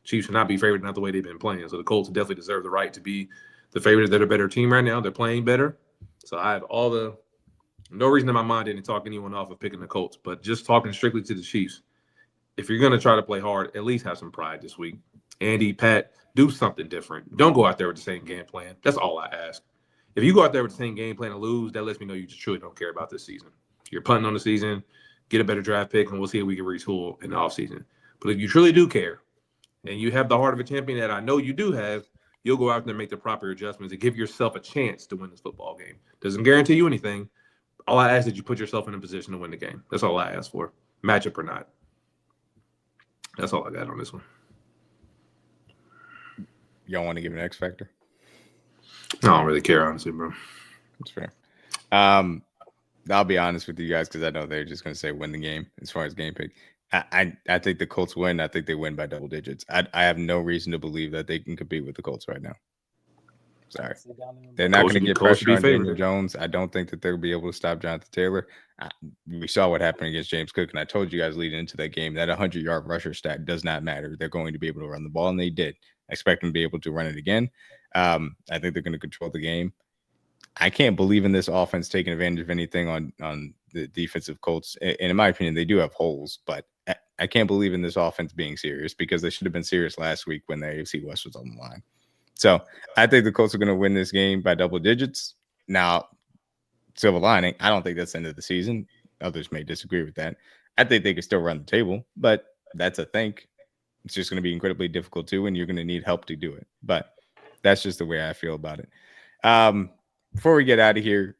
Chiefs should not be favored, not the way they've been playing. So the Colts definitely deserve the right to be the favorite. They're a better team right now. They're playing better. So I have no reason in my mind didn't talk anyone off of picking the Colts, but just talking strictly to the Chiefs. If you're going to try to play hard, at least have some pride this week. Andy, Pat, do something different. Don't go out there with the same game plan. That's all I ask. If you go out there with the same game plan and lose, that lets me know you just truly don't care about this season. You're punting on the season, get a better draft pick, and we'll see if we can retool in the offseason. But if you truly do care and you have the heart of a champion that I know you do have, you'll go out there and make the proper adjustments and give yourself a chance to win this football game. Doesn't guarantee you anything. All I ask is that you put yourself in a position to win the game. That's all I ask for, matchup or not. That's all I got on this one. Y'all want to give an X factor? I don't really care, honestly, bro. That's fair. I'll be honest with you guys because I know they're just going to say win the game as far as game pick. I think the Colts win. I think they win by double digits. I have no reason to believe that they can compete with the Colts right now. Sorry. They're not going to get pressure on Daniel Jones. I don't think that they'll be able to stop Jonathan Taylor. We saw what happened against James Cook, and I told you guys leading into that game that 100-yard rusher stat does not matter. They're going to be able to run the ball, and they did. I expect them to be able to run it again. I think they're going to control the game. I can't believe in this offense taking advantage of anything on the defensive Colts. And in my opinion, they do have holes, but I can't believe in this offense being serious because they should have been serious last week when the AFC West was on the line. So I think the Colts are going to win this game by double digits. Now, silver lining, I don't think that's the end of the season. Others may disagree with that. I think they could still run the table, but that's a think. It's just going to be incredibly difficult too, and you're going to need help to do it. But that's just the way I feel about it. Before we get out of here,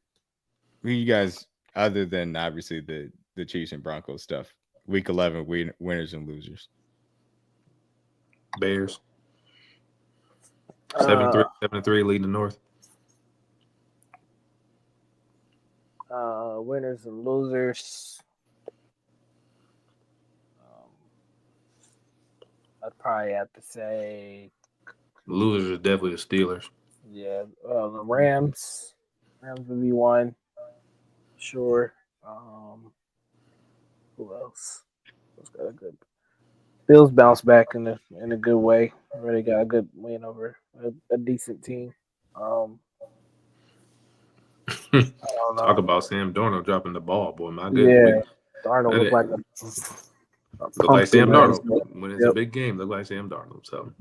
who you guys, other than obviously the Chiefs and Broncos stuff, Week 11 winners and losers? Bears 7-3 leading the North. Winners and losers. I'd probably have to say Losers are definitely the Steelers. Yeah, the Rams. Rams would be one. Sure. Who else? Who's got a good? Bills bounce back in a good way. Already got a good win over a decent team. I don't know. Talk about Sam Darnold dropping the ball, boy. My goodness. Yeah, Darnold looked like look like Sam Darnold. When it's a big game, look like Sam Darnold. So,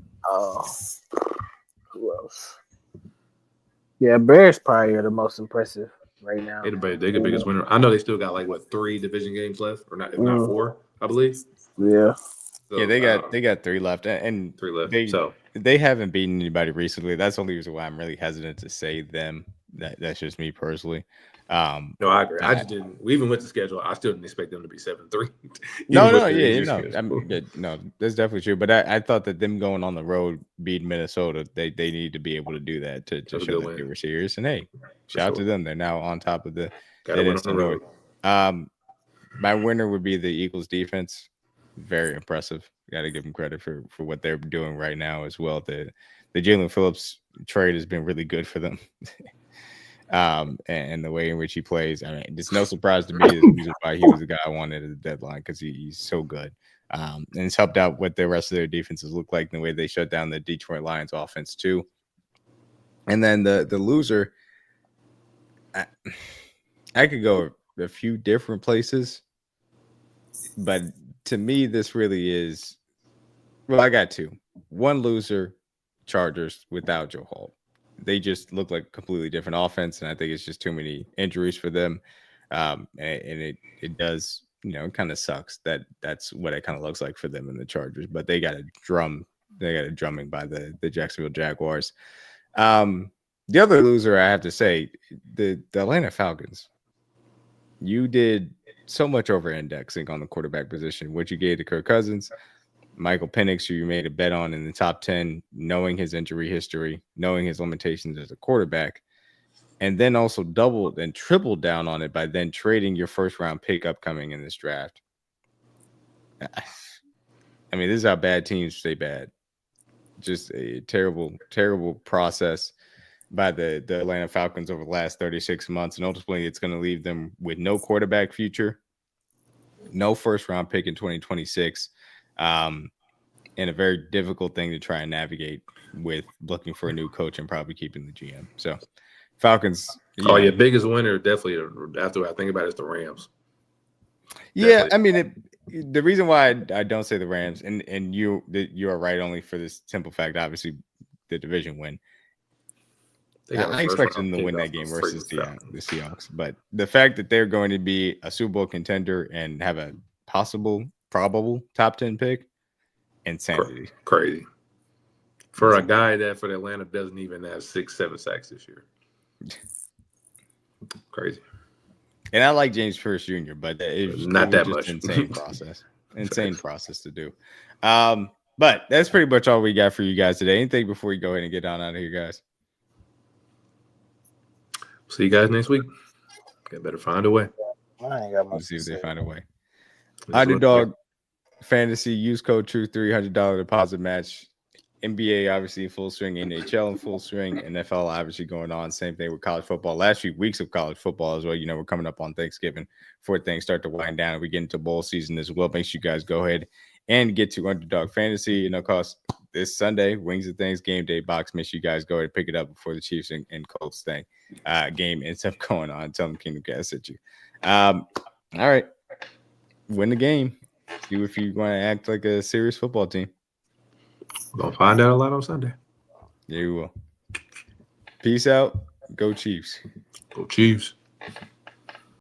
who else? Yeah, Bears probably are the most impressive right now. They're the biggest winner. I know they still got 3 division games left, or not, if not 4, I believe. Yeah. So, yeah, they got 3 left, and 3 left. They haven't beaten anybody recently. That's the only reason why I'm really hesitant to say them. That's just me personally. No, I agree. I just didn't. We even went to schedule. I still didn't expect them to be 7-3. No, that's definitely true. But I thought that them going on the road, beating Minnesota, they need to be able to do that to show that they were serious. And hey, shout out to them. They're now on top of the North. My winner would be the Eagles defense. Very impressive. Got to give them credit for what they're doing right now as well. The Jalen Phillips trade has been really good for them. And the way in which he plays, I mean, it's no surprise to me the reason why he was the guy I wanted at the deadline, because he's so good. And it's helped out what the rest of their defenses look like and the way they shut down the Detroit Lions offense too. And then the loser, I could go a few different places, but to me, this really is, well, I got 2. One loser, Chargers without Joe Hall. They just look like a completely different offense, and I think it's just too many injuries for them. And it does, it kind of sucks that's what it kind of looks like for them in the Chargers. But they got a drumming by the Jacksonville Jaguars. The other loser, I have to say, the Atlanta Falcons. You did so much over-indexing on the quarterback position. What you gave to Kirk Cousins, Michael Penix, who you made a bet on in the top 10, knowing his injury history, knowing his limitations as a quarterback, and then also doubled and tripled down on it by then trading your first-round pick upcoming in this draft. I mean, this is how bad teams stay bad. Just a terrible, terrible process by the Atlanta Falcons over the last 36 months, and ultimately it's going to leave them with no quarterback future, no first-round pick in 2026, and a very difficult thing to try and navigate with looking for a new coach and probably keeping the GM. So Falcons. Biggest winner definitely after I think about it is the Rams. Yeah, I mean, the reason why I don't say the Rams, and you are right only for this simple fact, obviously the division win. I expected them to win that game versus the Seahawks, but the fact that they're going to be a Super Bowl contender and have a probable top 10 pick, insanity. Crazy. For a guy that for Atlanta doesn't even have 6-7 sacks this year. Crazy. And I like James Pierce Jr., but it was not that much. Insane process. Insane process to do. But that's pretty much all we got for you guys today. Anything before we go ahead and get on out of here, guys? See you guys next week. They better find a way. I ain't got much. Let's see if they find a way. Underdog Fantasy, use code TRUE, $300 deposit match. NBA obviously in full swing, NHL in full swing, NFL obviously going on. Same thing with college football. Last few weeks of college football as well. We're coming up on Thanksgiving before things start to wind down. We get into bowl season as well. Make sure you guys go ahead and get to Underdog Fantasy. It costs this Sunday, Wings of Things game day box. Make sure you guys go and pick it up before the Chiefs and Colts thing game ends up going on. Tell them Kingdom Cast sent you. All right, win the game. See if you want to act like a serious football team. We'll find out a lot on Sunday. Yeah, you will. Peace out. Go Chiefs. Go Chiefs.